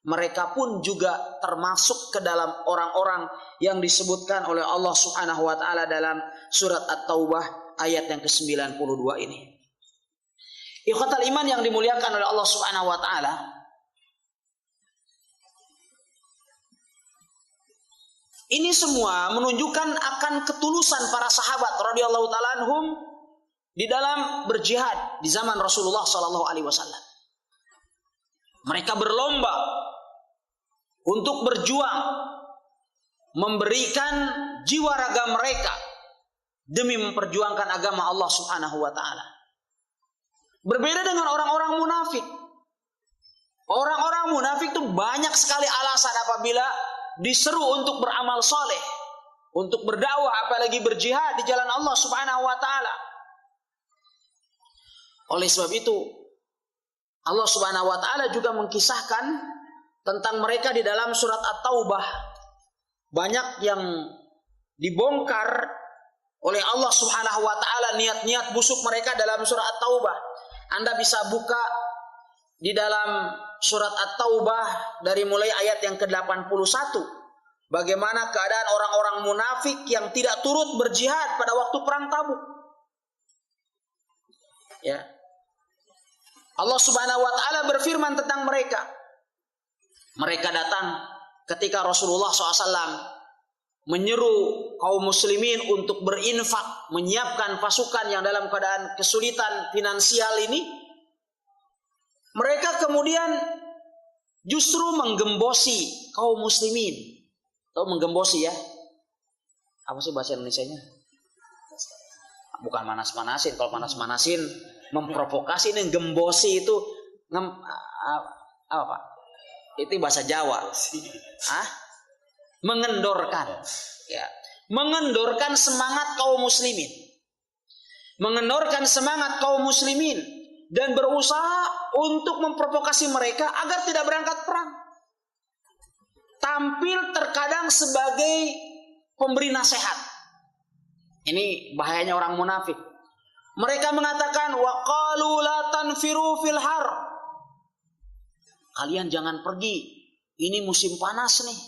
Mereka pun juga termasuk ke dalam orang-orang yang disebutkan oleh Allah Subhanahu wa taala dalam surat At-Taubah ayat yang ke-92 ini. Ikhwatal iman yang dimuliakan oleh Allah Subhanahu wa taala, ini semua menunjukkan akan ketulusan para sahabat radhiyallahu taala anhum di dalam berjihad di zaman Rasulullah sallallahu alaihi wasallam. Mereka berlomba untuk berjuang, memberikan jiwa raga mereka demi memperjuangkan agama Allah Subhanahu wa taala. Berbeda dengan orang-orang munafik. Orang-orang munafik itu banyak sekali alasan apabila diseru untuk beramal soleh, untuk berdakwah, apalagi berjihad di jalan Allah Subhanahu wa taala. Oleh sebab itu, Allah Subhanahu wa taala juga mengkisahkan tentang mereka di dalam surat At-Taubah. Banyak yang dibongkar oleh Allah Subhanahu wa taala niat-niat busuk mereka dalam surat At-Taubah. Anda bisa buka di dalam surat At-Taubah dari mulai ayat yang ke-81. Bagaimana keadaan orang-orang munafik yang tidak turut berjihad pada waktu perang Tabuk. Ya. Allah Subhanahu wa taala berfirman tentang mereka. Mereka datang ketika Rasulullah SAW menyeru kaum muslimin untuk berinfak, menyiapkan pasukan yang dalam keadaan kesulitan finansial ini. Mereka kemudian justru menggembosi kaum muslimin. Tahu menggembosi ya? Apa sih bahasa Indonesianya? Bukan manas-manasin. Kalau manas-manasin memprovokasi, ini gembosi itu apa Pak? Itu bahasa Jawa. Mengendorkan. Ya. Mengendorkan semangat kaum muslimin. Mengendorkan semangat kaum muslimin dan berusaha untuk memprovokasi mereka agar tidak berangkat perang. Tampil terkadang sebagai pemberi nasihat. Ini bahayanya orang munafik. Mereka mengatakan waqalu la tanfiru fil har. Kalian jangan pergi. Ini musim panas nih.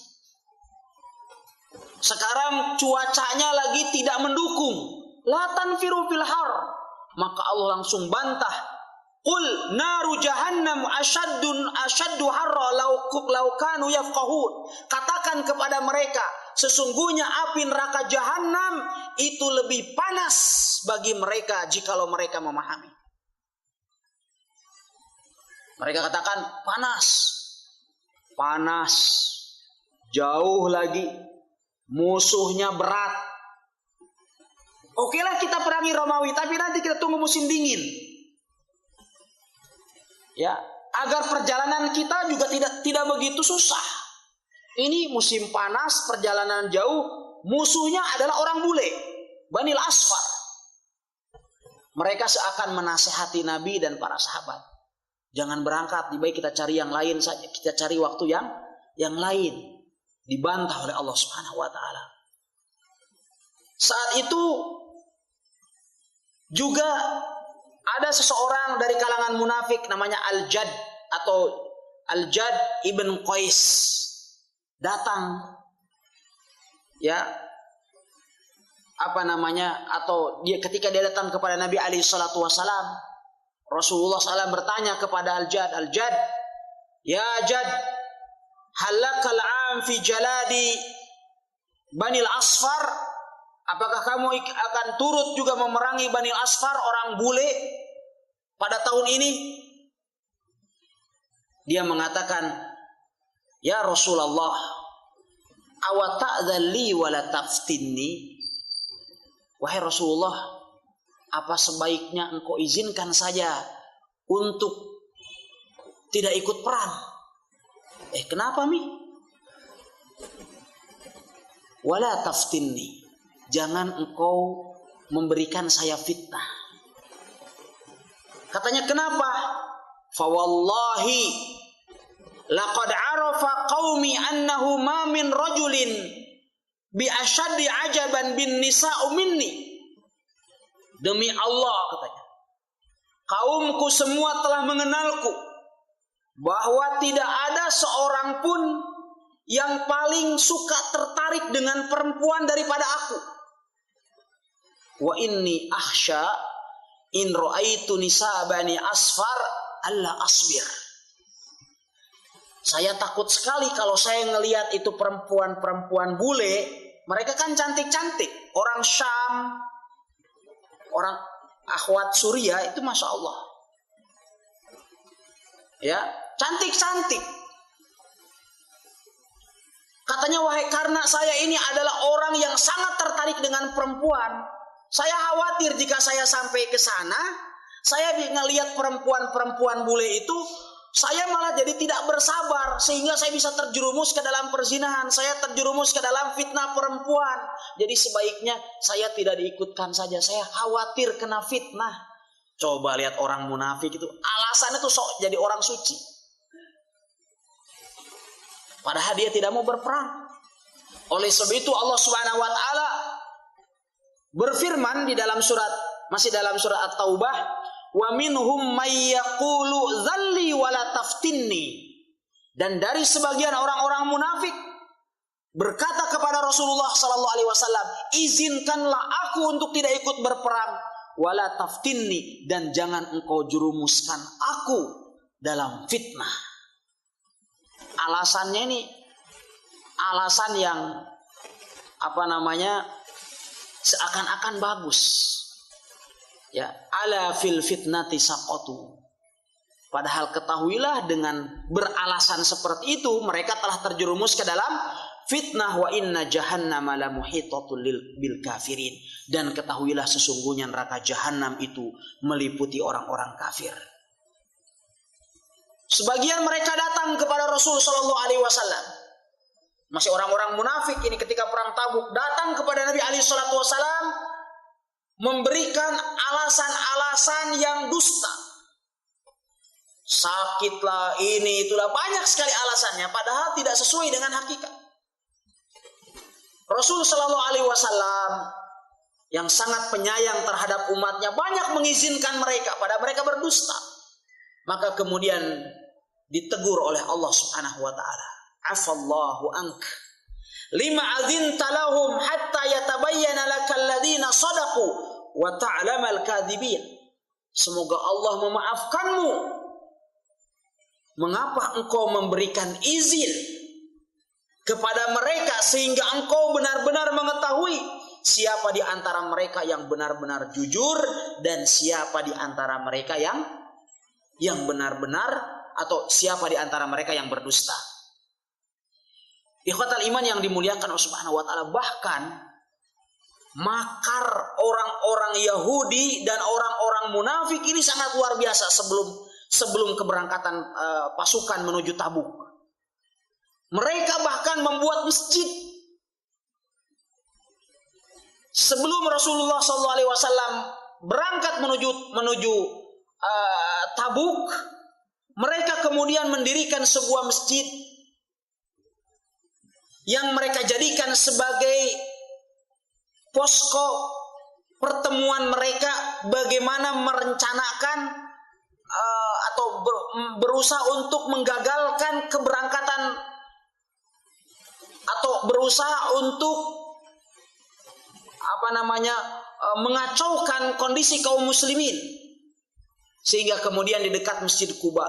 Sekarang cuacanya lagi tidak mendukung. La tanfiru fil har. Maka Allah langsung bantah. Qul naru jahannam asyaddu harra law kanu yafqahun. Katakan kepada mereka, sesungguhnya api neraka jahanam itu lebih panas bagi mereka jikalau mereka memahami. Mereka katakan panas. Panas. Jauh lagi. Musuhnya berat. Okelah kita perangi Romawi, tapi nanti kita tunggu musim dingin. Ya, agar perjalanan kita juga tidak begitu susah. Ini musim panas, perjalanan jauh, musuhnya adalah orang bule, Banil Asfar. Mereka seakan menasehati Nabi dan para sahabat. Jangan berangkat, lebih baik kita cari yang lain saja. Kita cari waktu yang lain. Dibantah oleh Allah Subhanahu wa taala. Saat itu juga ada seseorang dari kalangan munafik namanya Al-Jad atau Al-Jad ibn Qais datang, ya, atau ketika dia datang kepada Nabi alaihi salatu wasalam, Rasulullah SAW bertanya kepada Al-Jad, Al-Jad, ya Jad, halakal am fi jaladi Banil Asfar, apakah kamu akan turut juga memerangi Banil Asfar, orang bule, pada tahun ini? Dia mengatakan, ya Rasulullah, awata'dhalli wala taftinni. Wahai Rasulullah, apa sebaiknya engkau izinkan saja untuk tidak ikut perang? Kenapa mi? Wala taftinni, jangan engkau memberikan saya fitnah. Katanya kenapa? Fawallahi laqad arafa qaumi annahu ma min rajulin bi asyaddi ajaban bin nisa'u minni. Demi Allah, katanya, kaumku semua telah mengenalku bahwa tidak ada seorang pun yang paling suka tertarik dengan perempuan daripada aku. Wa inni akhsha in ra'aitu nisa bani asfar alla asbir. Saya takut sekali kalau saya ngelihat itu perempuan-perempuan bule. Mereka kan cantik-cantik, orang Syam, orang akhwat Suriah itu, masya Allah. Ya, cantik-cantik. Katanya, wahai, karena saya ini adalah orang yang sangat tertarik dengan perempuan. Saya khawatir jika saya sampai ke sana, saya ngelihat perempuan-perempuan bule itu, saya malah jadi tidak bersabar, sehingga saya bisa terjerumus ke dalam perzinahan, saya terjerumus ke dalam fitnah perempuan. Jadi sebaiknya saya tidak diikutkan saja, saya khawatir kena fitnah. Coba lihat orang munafik itu, alasannya tuh sok jadi orang suci. Padahal dia tidak mau berperang. Oleh sebab itu Allah Subhanahu wa taala berfirman di dalam masih dalam surat At-Taubah, wa minhum may yaqulu dzalli wala taftinni. Dan dari sebagian orang-orang munafik berkata kepada Rasulullah sallallahu alaihi wasallam, izinkanlah aku untuk tidak ikut berperang, wala taftinni, dan jangan engkau jerumuskan aku dalam fitnah. Alasannya ini alasan yang seakan-akan bagus. Ya, ala fil fitnati saqatu. Padahal ketahuilah dengan beralasan seperti itu mereka telah terjerumus ke dalam fitnah. Wa inna jahannama la muhitatul bil kafirin. Dan ketahuilah sesungguhnya neraka jahanam itu meliputi orang-orang kafir. Sebagian mereka datang kepada Rasul sallallahu alaihi wasallam. Masih orang-orang munafik ini ketika perang Tabuk datang kepada Nabi alaihi salatu wasallam memberikan alasan-alasan yang dusta. Sakitlah, ini itulah, banyak sekali alasannya padahal tidak sesuai dengan hakikat. Rasul sallallahu alaihi wasallam yang sangat penyayang terhadap umatnya banyak mengizinkan mereka pada mereka berdusta. Maka kemudian ditegur oleh Allah Subhanahu wa taala, afallahu ank lima adzinta lahum hatta yatabayyana lakal ladzina shadaqu wa ta'lamal kadzibin. Semoga Allah memaafkanmu. Mengapa engkau memberikan izin kepada mereka sehingga engkau benar-benar mengetahui siapa di antara mereka yang benar-benar jujur dan siapa di antara mereka yang benar-benar, atau siapa di antara mereka yang berdusta. Ikhwatal iman yang dimuliakan Allah Subhanahu wa taala, bahkan makar orang-orang Yahudi dan orang-orang munafik ini sangat luar biasa sebelum keberangkatan pasukan menuju Tabuk. Mereka bahkan membuat masjid. Sebelum Rasulullah SAW berangkat menuju Tabuk, mereka kemudian mendirikan sebuah masjid yang mereka jadikan sebagai posko pertemuan mereka bagaimana merencanakan atau berusaha untuk menggagalkan keberangkatan atau berusaha untuk mengacaukan kondisi kaum muslimin. Sehingga kemudian di dekat Masjid Quba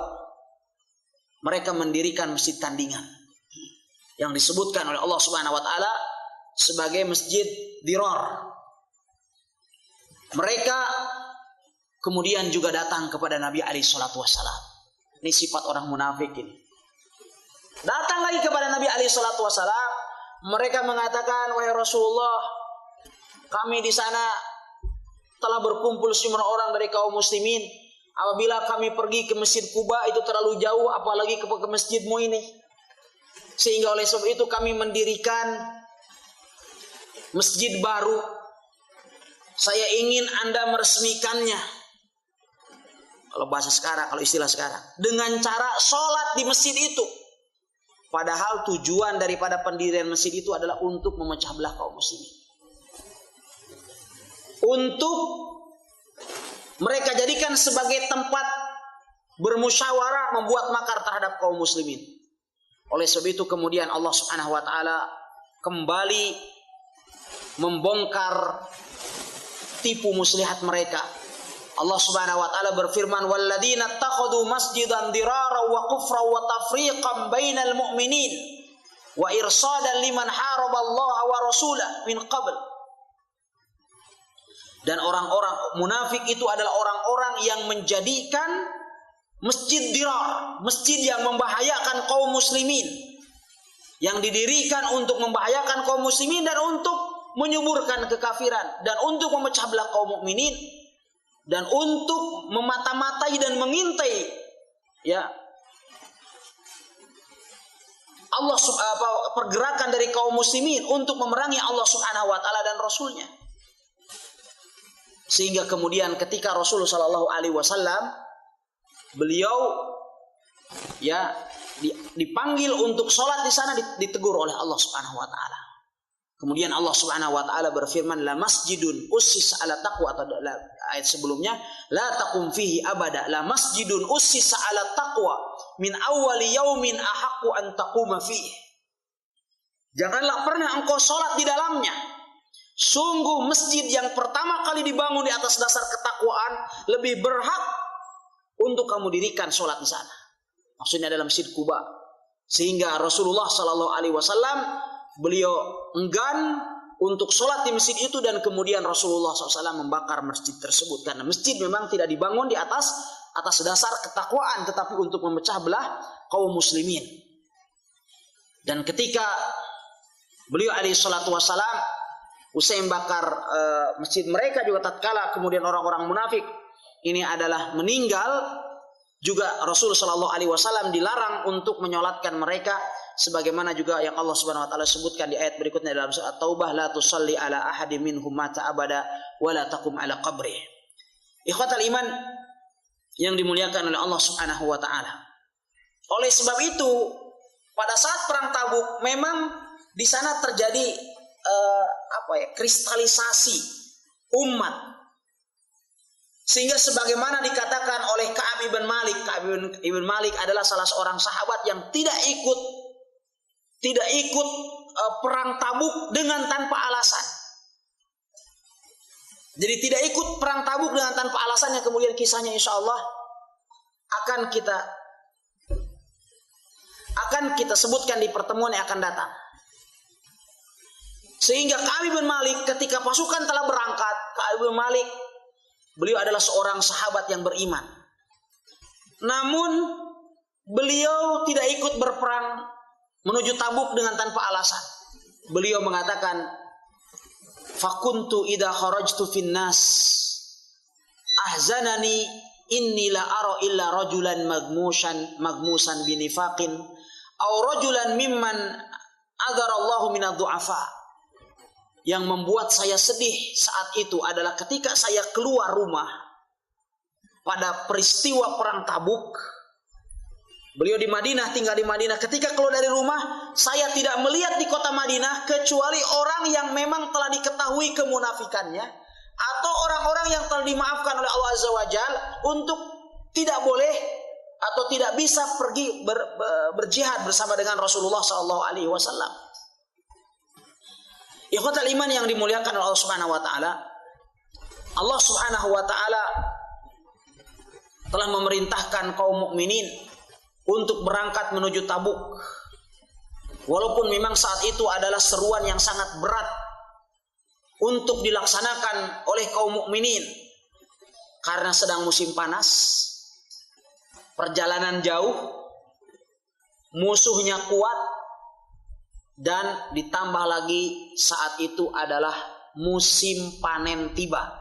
mereka mendirikan masjid tandingan yang disebutkan oleh Allah Subhanahu wa taala sebagai Masjid Dirar. Mereka kemudian juga datang kepada Nabi alaihi salatu wasallam. Ini sifat orang munafik ini. Datang lagi kepada Nabi alaihi salatu wasallam, mereka mengatakan, wahai Rasulullah, kami di sana telah berkumpul sejumlah orang dari kaum muslimin. Apabila kami pergi ke Masjid Quba itu terlalu jauh, apalagi ke masjidmu ini. Sehingga oleh sebab itu kami mendirikan masjid baru. Saya ingin Anda meresmikannya. Kalau bahasa sekarang, kalau istilah sekarang, dengan cara sholat di masjid itu. Padahal tujuan daripada pendirian masjid itu adalah untuk memecah belah kaum muslimin. Untuk mereka jadikan sebagai tempat bermusyawarah membuat makar terhadap kaum muslimin. Oleh sebab itu kemudian Allah Subhanahu wa taala kembali membongkar tipu muslihat mereka. Allah Subhanahu wa taala berfirman, walladzina ittakhadhu masjidan dirara wa kufra wa tafriqan bainal mu'minin wa irsadan liman haraballaha wa rasulahu min qabl. Dan orang-orang munafik itu adalah orang-orang yang menjadikan masjid dirar, masjid yang membahayakan kaum muslimin, yang didirikan untuk membahayakan kaum muslimin dan untuk menyuburkan kekafiran dan untuk memecah belah kaum mukminin dan untuk memata-matai dan mengintai ya Allah pergerakan dari kaum muslimin untuk memerangi Allah Subhanahu wa taala dan rasulnya. Sehingga kemudian ketika Rasulullah sallallahu alaihi wasallam beliau ya dipanggil untuk sholat di sana, ditegur oleh Allah Subhanahu wa taala. Kemudian Allah Subhanahu wa taala berfirman, la masjidun ussis ala taqwa, atau ayat sebelumnya la taqum fihi abada, la masjidun ussis ala taqwa min awwali yaumin ahaqqu an taquma fihi. Janganlah pernah engkau sholat di dalamnya. Sungguh masjid yang pertama kali dibangun di atas dasar ketakwaan lebih berhak untuk kamu dirikan sholat di sana. Maksudnya dalam Masjid Quba. Sehingga Rasulullah Sallallahu Alaihi Wasallam beliau enggan untuk sholat di masjid itu, dan kemudian Rasulullah SAW membakar masjid tersebut karena masjid memang tidak dibangun di atas dasar ketakwaan, tetapi untuk memecah belah kaum muslimin. Dan ketika beliau alaihi salatu wassalam usai membakar masjid mereka juga tatkala kemudian orang-orang munafik ini adalah meninggal, juga Rasul sallallahu alaihi wasallam dilarang untuk menyolatkan mereka, sebagaimana juga yang Allah Subhanahu wa taala sebutkan di ayat berikutnya dalam surat Taubah, la tusalli ala ahadin minhum mata abada wa la taqum ala qabri. Ikhwatal iman yang dimuliakan oleh Allah Subhanahu wa taala. Oleh sebab itu, pada saat perang Tabuk memang di sana terjadi kristalisasi umat. Sehingga sebagaimana dikatakan oleh Ka'ab ibn Malik, Ka'ab ibn Malik adalah salah seorang sahabat yang tidak ikut perang Tabuk dengan tanpa alasan. Jadi tidak ikut perang Tabuk dengan tanpa alasan, yang kemudian kisahnya insya Allah akan kita sebutkan di pertemuan yang akan datang. Sehingga Ka'ab ibn Malik ketika pasukan telah berangkat, Ka'ab ibn Malik beliau adalah seorang sahabat yang beriman. Namun beliau tidak ikut berperang menuju Tabuk dengan tanpa alasan. Beliau mengatakan, fakuntu idza kharajtu fin nas ahzanani inni la ara illa rajulan magmusan binifaqin aw rajulan mimman adhara Allahu minadh du'afa. Yang membuat saya sedih saat itu adalah ketika saya keluar rumah pada peristiwa perang Tabuk. Beliau di Madinah, tinggal di Madinah. Ketika keluar dari rumah, saya tidak melihat di kota Madinah kecuali orang yang memang telah diketahui kemunafikannya, atau orang-orang yang telah dimaafkan oleh Allah Azza wa Jalla untuk tidak boleh atau tidak bisa pergi berjihad bersama dengan Rasulullah sallallahu alaihi wasallam. Ikhwatal iman yang dimuliakan oleh Allah Subhanahu wa taala. Allah Subhanahu wa taala telah memerintahkan kaum mukminin untuk berangkat menuju Tabuk. Walaupun memang saat itu adalah seruan yang sangat berat untuk dilaksanakan oleh kaum mukminin karena sedang musim panas, perjalanan jauh, musuhnya kuat, dan ditambah lagi saat itu adalah musim panen tiba.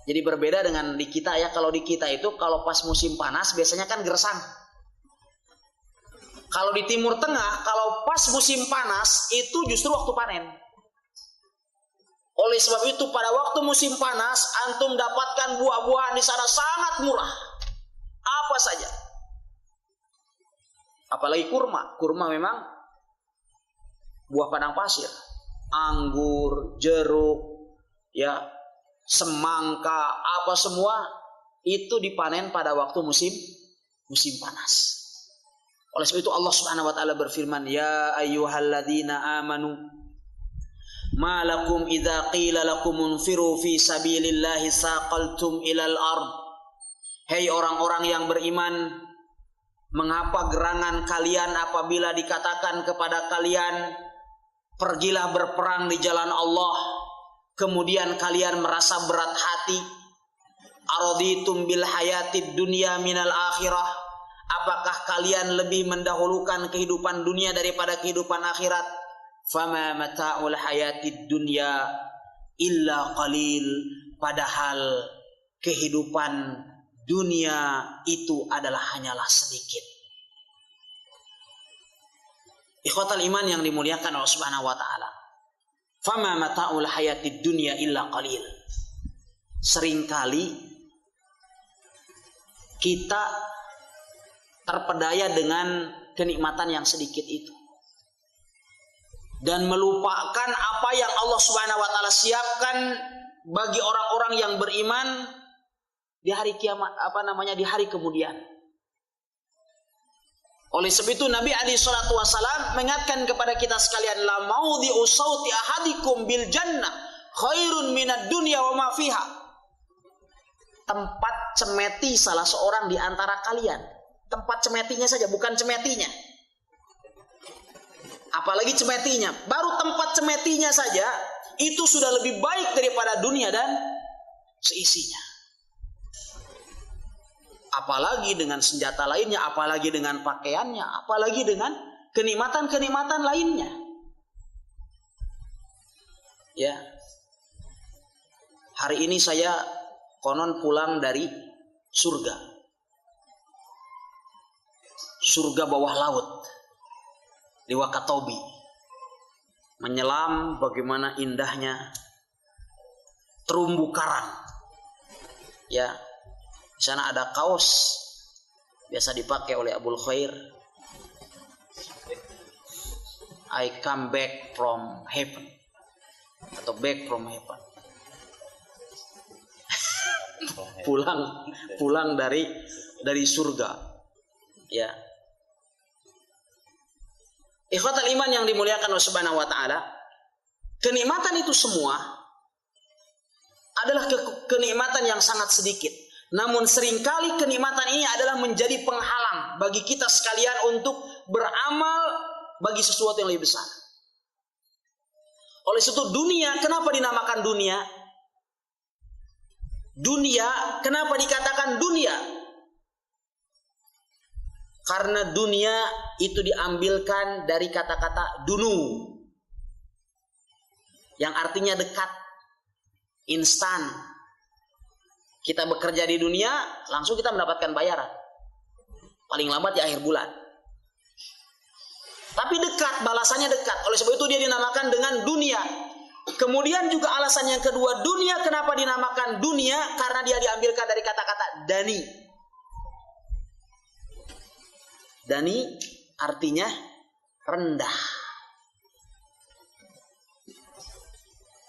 Jadi berbeda dengan di kita ya. Kalau di kita itu kalau pas musim panas biasanya kan gersang. Kalau di Timur Tengah kalau pas musim panas itu justru waktu panen. Oleh sebab itu pada waktu musim panas antum dapatkan buah-buahan di sana sangat murah. Apa saja. Apalagi kurma. Kurma memang buah padang pasir, anggur, jeruk, ya, semangka, apa semua itu dipanen pada waktu musim panas. Oleh sebab itu Allah Subhanahu wa taala berfirman, ya ayyuhalladzina amanu ma lakum idza qila lakum unfiru fi sabilillahi saqaltum ilal ard. Hei orang-orang yang beriman, mengapa gerangan kalian apabila dikatakan kepada kalian pergilah berperang di jalan Allah, kemudian kalian merasa berat hati? Araditum bil hayatid dunya minal akhirah? Apakah kalian lebih mendahulukan kehidupan dunia daripada kehidupan akhirat? Fama mata'ul hayatid dunya illa qalil. Padahal kehidupan dunia itu hanyalah sedikit. Ikhwatal iman yang dimuliakan Allah Subhanahu wa taala. Fama mata'ul hayatid dunya illa qalil. Seringkali kita terpedaya dengan kenikmatan yang sedikit itu dan melupakan apa yang Allah Subhanahu wa taala siapkan bagi orang-orang yang beriman di hari kiamat, di hari kemudian. Oleh sebab itu Nabi alaihi salatu wasallam mengingatkan kepada kita sekalian, la maudhi'u sauti ahadikum bil jannah khairun minad dunya wa ma fiha. Tempat cemeti salah seorang di antara kalian, tempat cemetinya saja, bukan cemetinya, apalagi cemetinya, baru tempat cemetinya saja itu sudah lebih baik daripada dunia dan seisinya. Apalagi dengan senjata lainnya, apalagi dengan pakaiannya, apalagi dengan kenikmatan-kenikmatan lainnya. Ya. Hari ini saya konon pulang dari surga. Surga bawah laut. Di Wakatobi. Menyelam bagaimana indahnya terumbu karang. Ya. Di sana ada kaos biasa dipakai oleh Abul Khair. I come back from heaven atau back from heaven. pulang dari surga. Ya. Ikhwatal iman yang dimuliakan Allah Subhanahu wa taala, kenikmatan itu semua adalah kenikmatan yang sangat sedikit. Namun seringkali kenikmatan ini adalah menjadi penghalang bagi kita sekalian untuk beramal bagi sesuatu yang lebih besar. Oleh sebab itu dunia, kenapa dinamakan dunia? Dunia, kenapa dikatakan dunia? Karena dunia itu diambilkan dari kata-kata dunu, yang artinya dekat, instan. Kita bekerja di dunia, langsung kita mendapatkan bayaran. Paling lambat di akhir bulan. Tapi dekat, balasannya dekat. Oleh sebab itu dia dinamakan dengan dunia. Kemudian juga alasan yang kedua, dunia kenapa dinamakan dunia? Karena dia diambilkan dari kata-kata dani. Dani artinya rendah.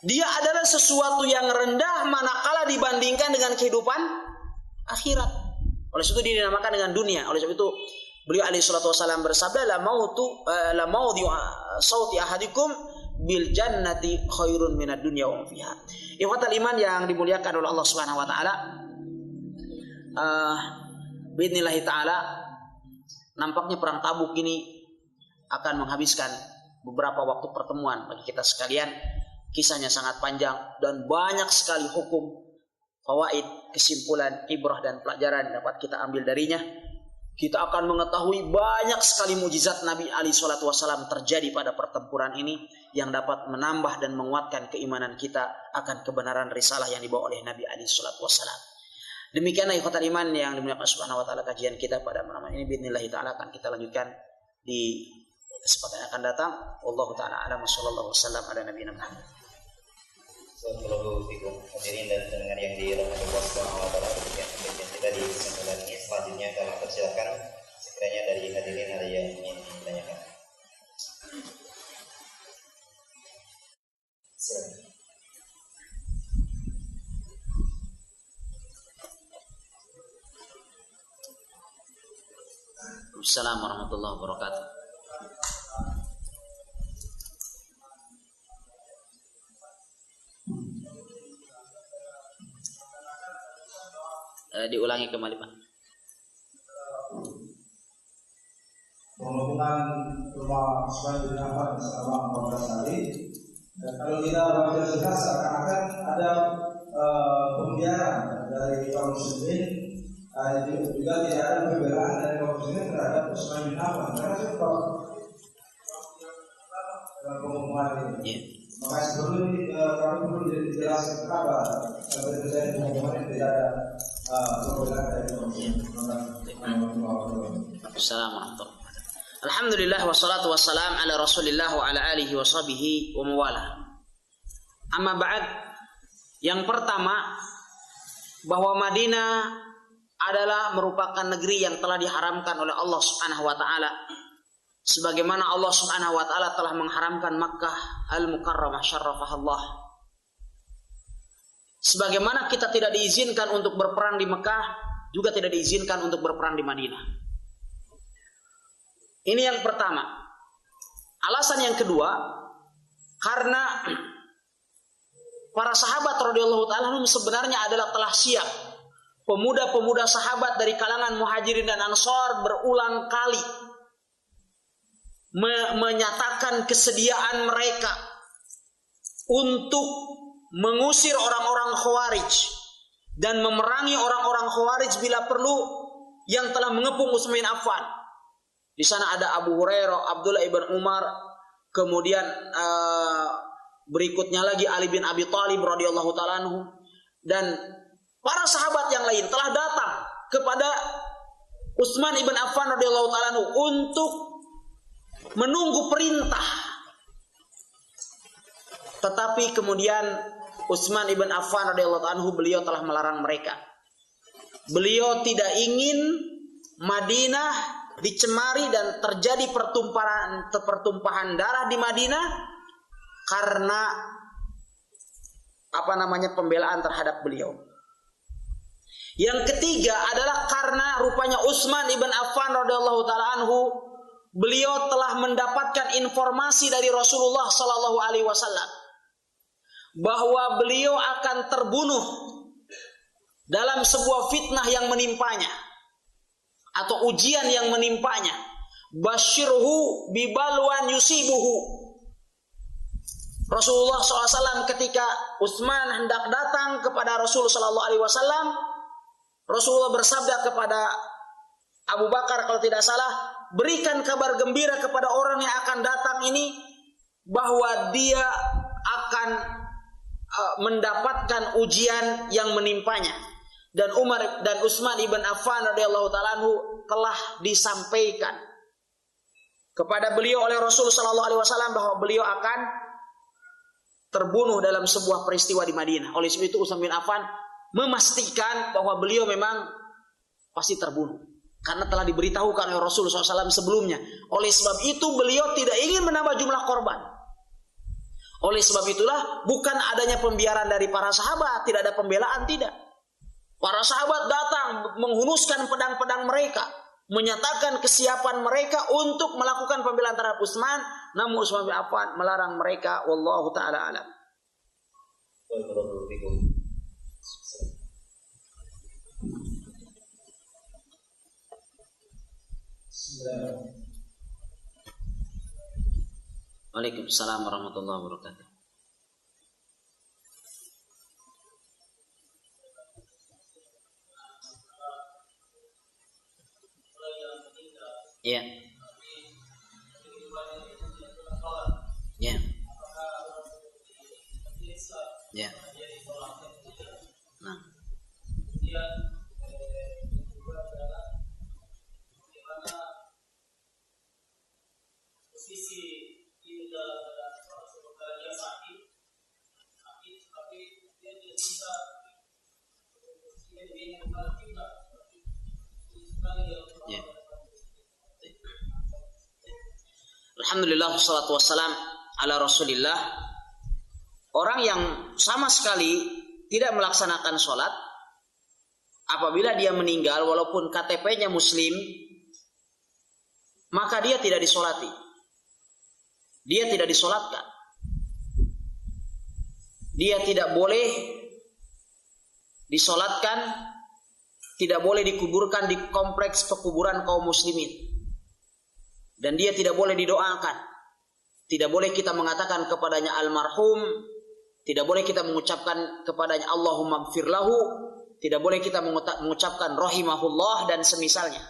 Dia adalah sesuatu yang rendah manakala dibandingkan dengan kehidupan akhirat. Oleh sebab itu dia dinamakan dengan dunia. Oleh sebab itu beliau alaihi salatu wasallam bersabda, la maudhi'u sauti ahadikum bil jannati khairun minad dunya wa fiha. Ikhwatal iman yang dimuliakan oleh Allah Subhanahu wa taala. Biidznillah taala nampaknya perang Tabuk ini akan menghabiskan beberapa waktu pertemuan bagi kita sekalian. Kisahnya sangat panjang dan banyak sekali hukum, fawaid, kesimpulan, ibrah dan pelajaran dapat kita ambil darinya. Kita akan mengetahui banyak sekali mujizat Nabi alaihi salatu wasallam terjadi pada pertempuran ini yang dapat menambah dan menguatkan keimanan kita akan kebenaran risalah yang dibawa oleh Nabi alaihi salatu wasallam. Demikianlah ikhwatal iman yang dimuliakan Subhanahu wa taala kajian kita pada malam ini. Bismillah taala akan kita lanjutkan di kesempatan yang akan datang. Wallahu taala a'lam. Sallallahu wasallam ala nabiyina Muhammad. Assalamualaikum hadirin dan pendengar yang dirahmati Allah Subhanahu wa taala. Kita di kesempatan ini selanjutnya kami persilakan sekiranya dari hadirin ada yang ingin ditanyakan. Silakan. Assalamualaikum warahmatullahi wabarakatuh. Diulangi kembali Pak. Pembangunan rumah sebanyak apa selama 14 hari. Dan kalau kita baca jelas seakan-akan ada pembiaran dari kaum muslimin juga tidak ada pembelaan dari kaum muslimin terhadap Utsman bin Affan karena sebab pengumuman ini. Maka sebelum kami perlu dijelaskan kenapa terjadi pengumuman ini tidak ada pembelaan dari kaum muslimin. Assalamualaikum. Alhamdulillah wassalatu wassalam ala Rasulillah wa ala alihi wa sahbihi wa mawala. Amma ba'd, yang pertama bahwa Madinah adalah merupakan negeri yang telah diharamkan oleh Allah Subhanahu wa taala. Sebagaimana Allah Subhanahu wa taala telah mengharamkan Makkah al-Mukarramah syarrafahallah. Sebagaimana kita tidak diizinkan untuk berperang di Mekah, juga tidak diizinkan untuk berperang di Madinah. Ini yang pertama. Alasan yang kedua, karena para sahabat radhiyallahu ta'ala sebenarnya adalah telah siap. Pemuda-pemuda sahabat dari kalangan Muhajirin dan Ansor berulang kali menyatakan kesediaan mereka untuk mengusir orang-orang Khawarij dan memerangi orang-orang Khawarij bila perlu yang telah mengepung Utsman bin Affan. Di sana ada Abu Hurairah, Abdullah ibn Umar, kemudian berikutnya lagi Ali bin Abi Thalib radhiyallahu ta'ala anhu, dan para sahabat yang lain telah datang kepada Utsman ibn Affan radhiyallahu ta'ala anhu untuk menunggu perintah. Tetapi kemudian Utsman ibn Affan radhiyallahu ta'ala anhu beliau telah melarang mereka. Beliau tidak ingin Madinah dicemari dan terjadi pertumpahan darah di Madinah karena pembelaan terhadap beliau. Yang ketiga adalah karena rupanya Utsman ibn Affan radhiyallahu taala anhu beliau telah mendapatkan informasi dari Rasulullah sallallahu alaihi wasallam bahwa beliau akan terbunuh dalam sebuah fitnah yang menimpanya atau ujian yang menimpanya. Basyirhu bibalwan yusibuhu. Rasulullah SAW ketika Utsman hendak datang kepada Rasulullah SAW, Rasulullah bersabda kepada Abu Bakar kalau tidak salah, berikan kabar gembira kepada orang yang akan datang ini bahwa dia akan mendapatkan ujian yang menimpanya. Dan Utsman ibn Affan radhiyallahu ta'ala anhu telah disampaikan kepada beliau oleh Rasul sallallahu alaihi wasallam bahwa beliau akan terbunuh dalam sebuah peristiwa di Madinah. Oleh sebab itu Utsman bin Affan memastikan bahwa beliau memang pasti terbunuh karena telah diberitahukan oleh Rasul SAW sebelumnya. Oleh sebab itu beliau tidak ingin menambah jumlah korban. Oleh sebab itulah bukan adanya pembiaran dari para sahabat, tidak ada pembelaan, tidak. Para sahabat datang menghunuskan pedang-pedang mereka, menyatakan kesiapan mereka untuk melakukan pembelaan terhadap Utsman, namun Utsman bin Affan melarang mereka. Wallahu taala alam. Waalaikumsalam warahmatullahi wabarakatuh. Ya. Ya. Ya. Nah. Posisi ini dalam keadaan yang sakit, tapi dia tidak bisa Ya. Alhamdulillah wassalatu wassalam ala Rasulillah. Orang yang sama sekali tidak melaksanakan sholat, apabila dia meninggal walaupun KTP-nya muslim, maka dia tidak disolati. Dia tidak disolatkan. Dia tidak boleh disolatkan, tidak boleh dikuburkan di kompleks pekuburan kaum muslimin. Dan dia tidak boleh didoakan. Tidak boleh kita mengatakan kepadanya almarhum. Tidak boleh kita mengucapkan kepadanya Allahumma gfir lahu. tidak boleh kita mengucapkan rahimahullah dan semisalnya.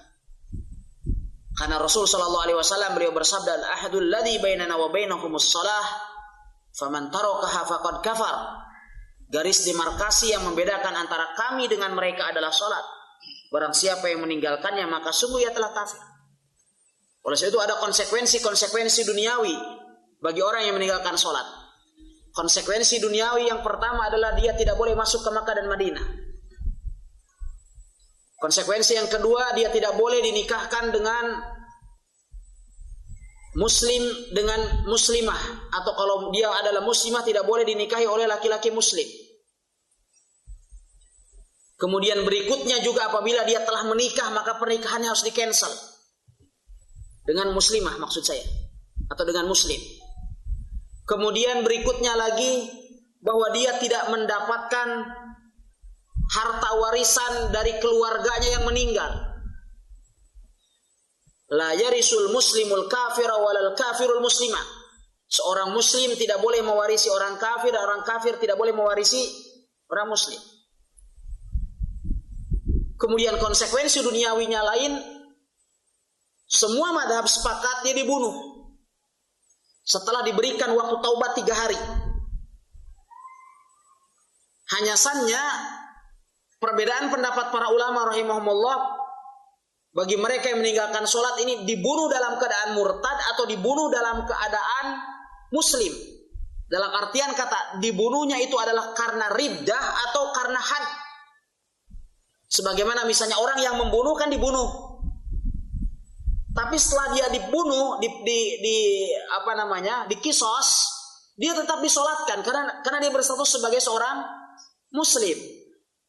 Karena Rasul sallallahu alaihi wasallam beliau bersabda, "Al-ahadul ladzi bainana wa bainahumus shalah, faman tarakaha faqad kafar." Garis demarkasi yang membedakan antara kami dengan mereka adalah salat. Barang siapa yang meninggalkannya maka sungguh ia telah kafir. Oleh sebab itu ada konsekuensi duniawi bagi orang yang meninggalkan salat. Konsekuensi duniawi yang pertama adalah dia tidak boleh masuk ke Makkah dan Madinah. Konsekuensi yang kedua, dia tidak boleh dinikahkan dengan muslim dengan muslimah, atau kalau dia adalah muslimah tidak boleh dinikahi oleh laki-laki muslim. Kemudian berikutnya juga apabila dia telah menikah maka pernikahannya harus di-cancel. Dengan muslimah maksud saya, atau dengan muslim. Kemudian berikutnya lagi bahwa dia tidak mendapatkan harta warisan dari keluarganya yang meninggal. La yarisul muslimul kafira walal kafirul muslimah. Seorang muslim tidak boleh mewarisi orang kafir, dan orang kafir tidak boleh mewarisi orang muslim. Kemudian konsekuensi duniawinya lain, semua madhab sepakat dia dibunuh setelah diberikan waktu taubat 3 hari. Hanya saja perbedaan pendapat para ulama rahimahumullah, bagi mereka yang meninggalkan sholat ini dibunuh dalam keadaan murtad atau dibunuh dalam keadaan muslim. Dalam artian kata dibunuhnya itu adalah karena riddah atau karena had. Sebagaimana misalnya orang yang membunuh kan dibunuh, tapi setelah dia dibunuh di kisos, dia tetap disolatkan karena dia berstatus sebagai seorang muslim.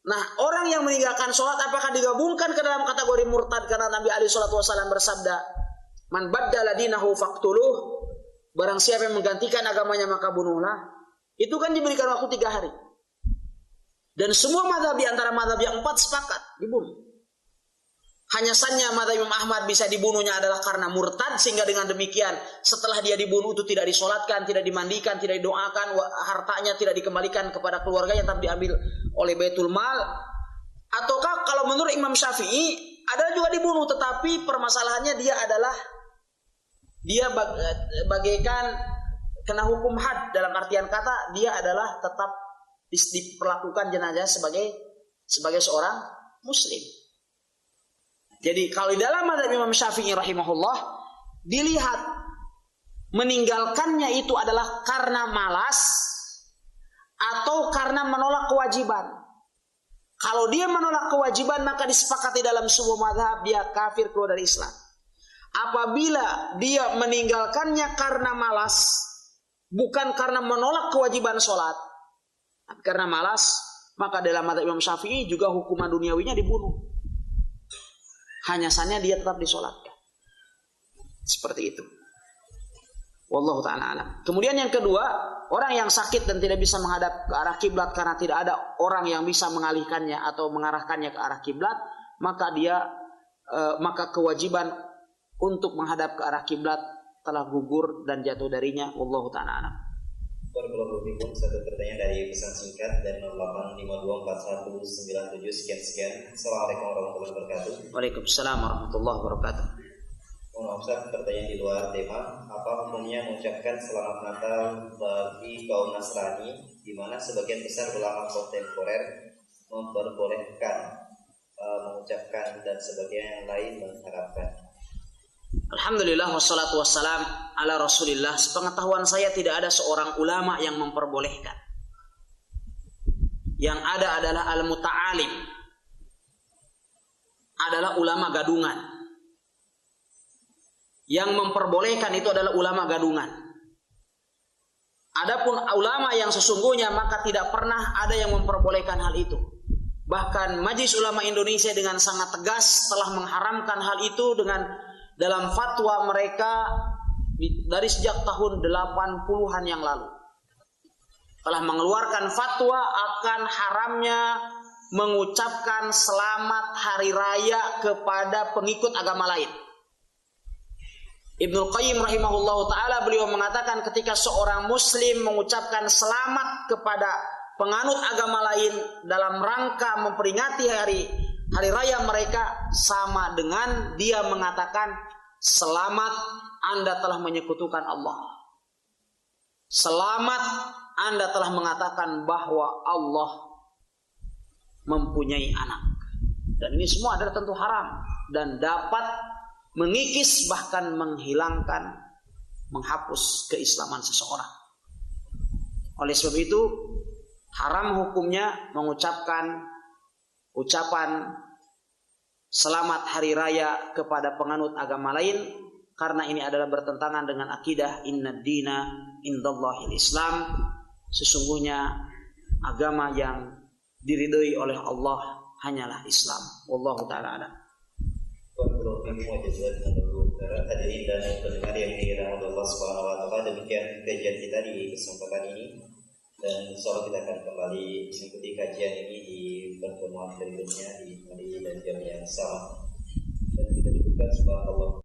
Nah, orang yang meninggalkan sholat apakah digabungkan ke dalam kategori murtad? Karena Nabi SAW bersabda, "Man baddala dinahu faqtuluh." Barang siapa yang menggantikan agamanya maka bunuhlah. Itu kan diberikan waktu 3 hari. Dan semua mazhab di antara mazhab yang 4 sepakat dibunuh. Hanya saja mazhab Imam Ahmad bisa dibunuhnya adalah karena murtad, sehingga dengan demikian setelah dia dibunuh itu tidak disolatkan, tidak dimandikan, tidak didoakan, hartanya tidak dikembalikan kepada keluarganya, tapi diambil oleh Baitul Mal. Ataukah kalau menurut Imam Syafi'i ada juga dibunuh, tetapi permasalahannya dia bagaikan kena hukum had, dalam artian kata dia adalah tetap diperlakukan jenazah sebagai seorang muslim. Jadi kalau di dalam mazhab Imam Syafi'i rahimahullah dilihat meninggalkannya itu adalah karena malas atau karena menolak kewajiban. Kalau dia menolak kewajiban maka disepakati dalam sebuah mazhab dia kafir, keluar dari Islam. Apabila dia meninggalkannya karena malas, bukan karena menolak kewajiban sholat, tapi karena malas, maka dalam mazhab Imam Syafi'i juga hukuman duniawinya dibunuh. Hanya saja dia tetap disolatkan. Seperti itu. Wallahu ta'ala alam. Kemudian yang kedua, orang yang sakit dan tidak bisa menghadap ke arah kiblat karena tidak ada orang yang bisa mengalihkannya atau mengarahkannya ke arah kiblat, maka kewajiban untuk menghadap ke arah kiblat telah gugur dan jatuh darinya. Wallahu ta'ala alam. Barakallahu satu pertanyaan dari pesan singkat dari 08524197 sekian. Assalamualaikum warahmatullahi wabarakatuh. Waalaikumsalam warahmatullahi wabarakatuh. Ustaz, pertanyaan di luar tema, apa hukumnya mengucapkan selamat Natal bagi kaum Nasrani, di mana sebagian besar ulama kontemporer memperbolehkan mengucapkan dan sebagian yang lain mengharapkan? Alhamdulillah wassalatu wassalam ala Rasulillah. Sepengetahuan saya tidak ada seorang ulama yang memperbolehkan. Yang ada adalah al-muta'alim, adalah ulama gadungan. Yang memperbolehkan itu adalah ulama gadungan. Adapun ulama yang sesungguhnya maka tidak pernah ada yang memperbolehkan hal itu. Bahkan Majelis Ulama Indonesia dengan sangat tegas telah mengharamkan hal itu dalam fatwa mereka dari sejak tahun 80-an yang lalu. Telah mengeluarkan fatwa akan haramnya mengucapkan selamat hari raya kepada pengikut agama lain. Ibnul Qayyim rahimahullahu ta'ala beliau mengatakan ketika seorang muslim mengucapkan selamat kepada penganut agama lain dalam rangka memperingati hari raya mereka sama dengan dia mengatakan selamat, Anda telah menyekutukan Allah. Selamat, Anda telah mengatakan bahwa Allah mempunyai anak. Dan ini semua adalah tentu haram dan dapat mengikis bahkan menghilangkan, menghapus keislaman seseorang. Oleh sebab itu haram hukumnya mengucapkan ucapan selamat hari raya kepada penganut agama lain, karena ini adalah bertentangan dengan akidah inna dina indallahil Islam. Sesungguhnya agama yang diridhoi oleh Allah hanyalah Islam. Wallahu taala a'lam. Hadirin dan pendengar yang dirahmati Allah Subhanahu wa taala, demikian kajian kita di kesempatan ini, dan insyaallah kita akan kembali mengikuti kajian ini di pertemuan berikutnya di hari dan jam yang sama. Dan kita cukupkan subhanallah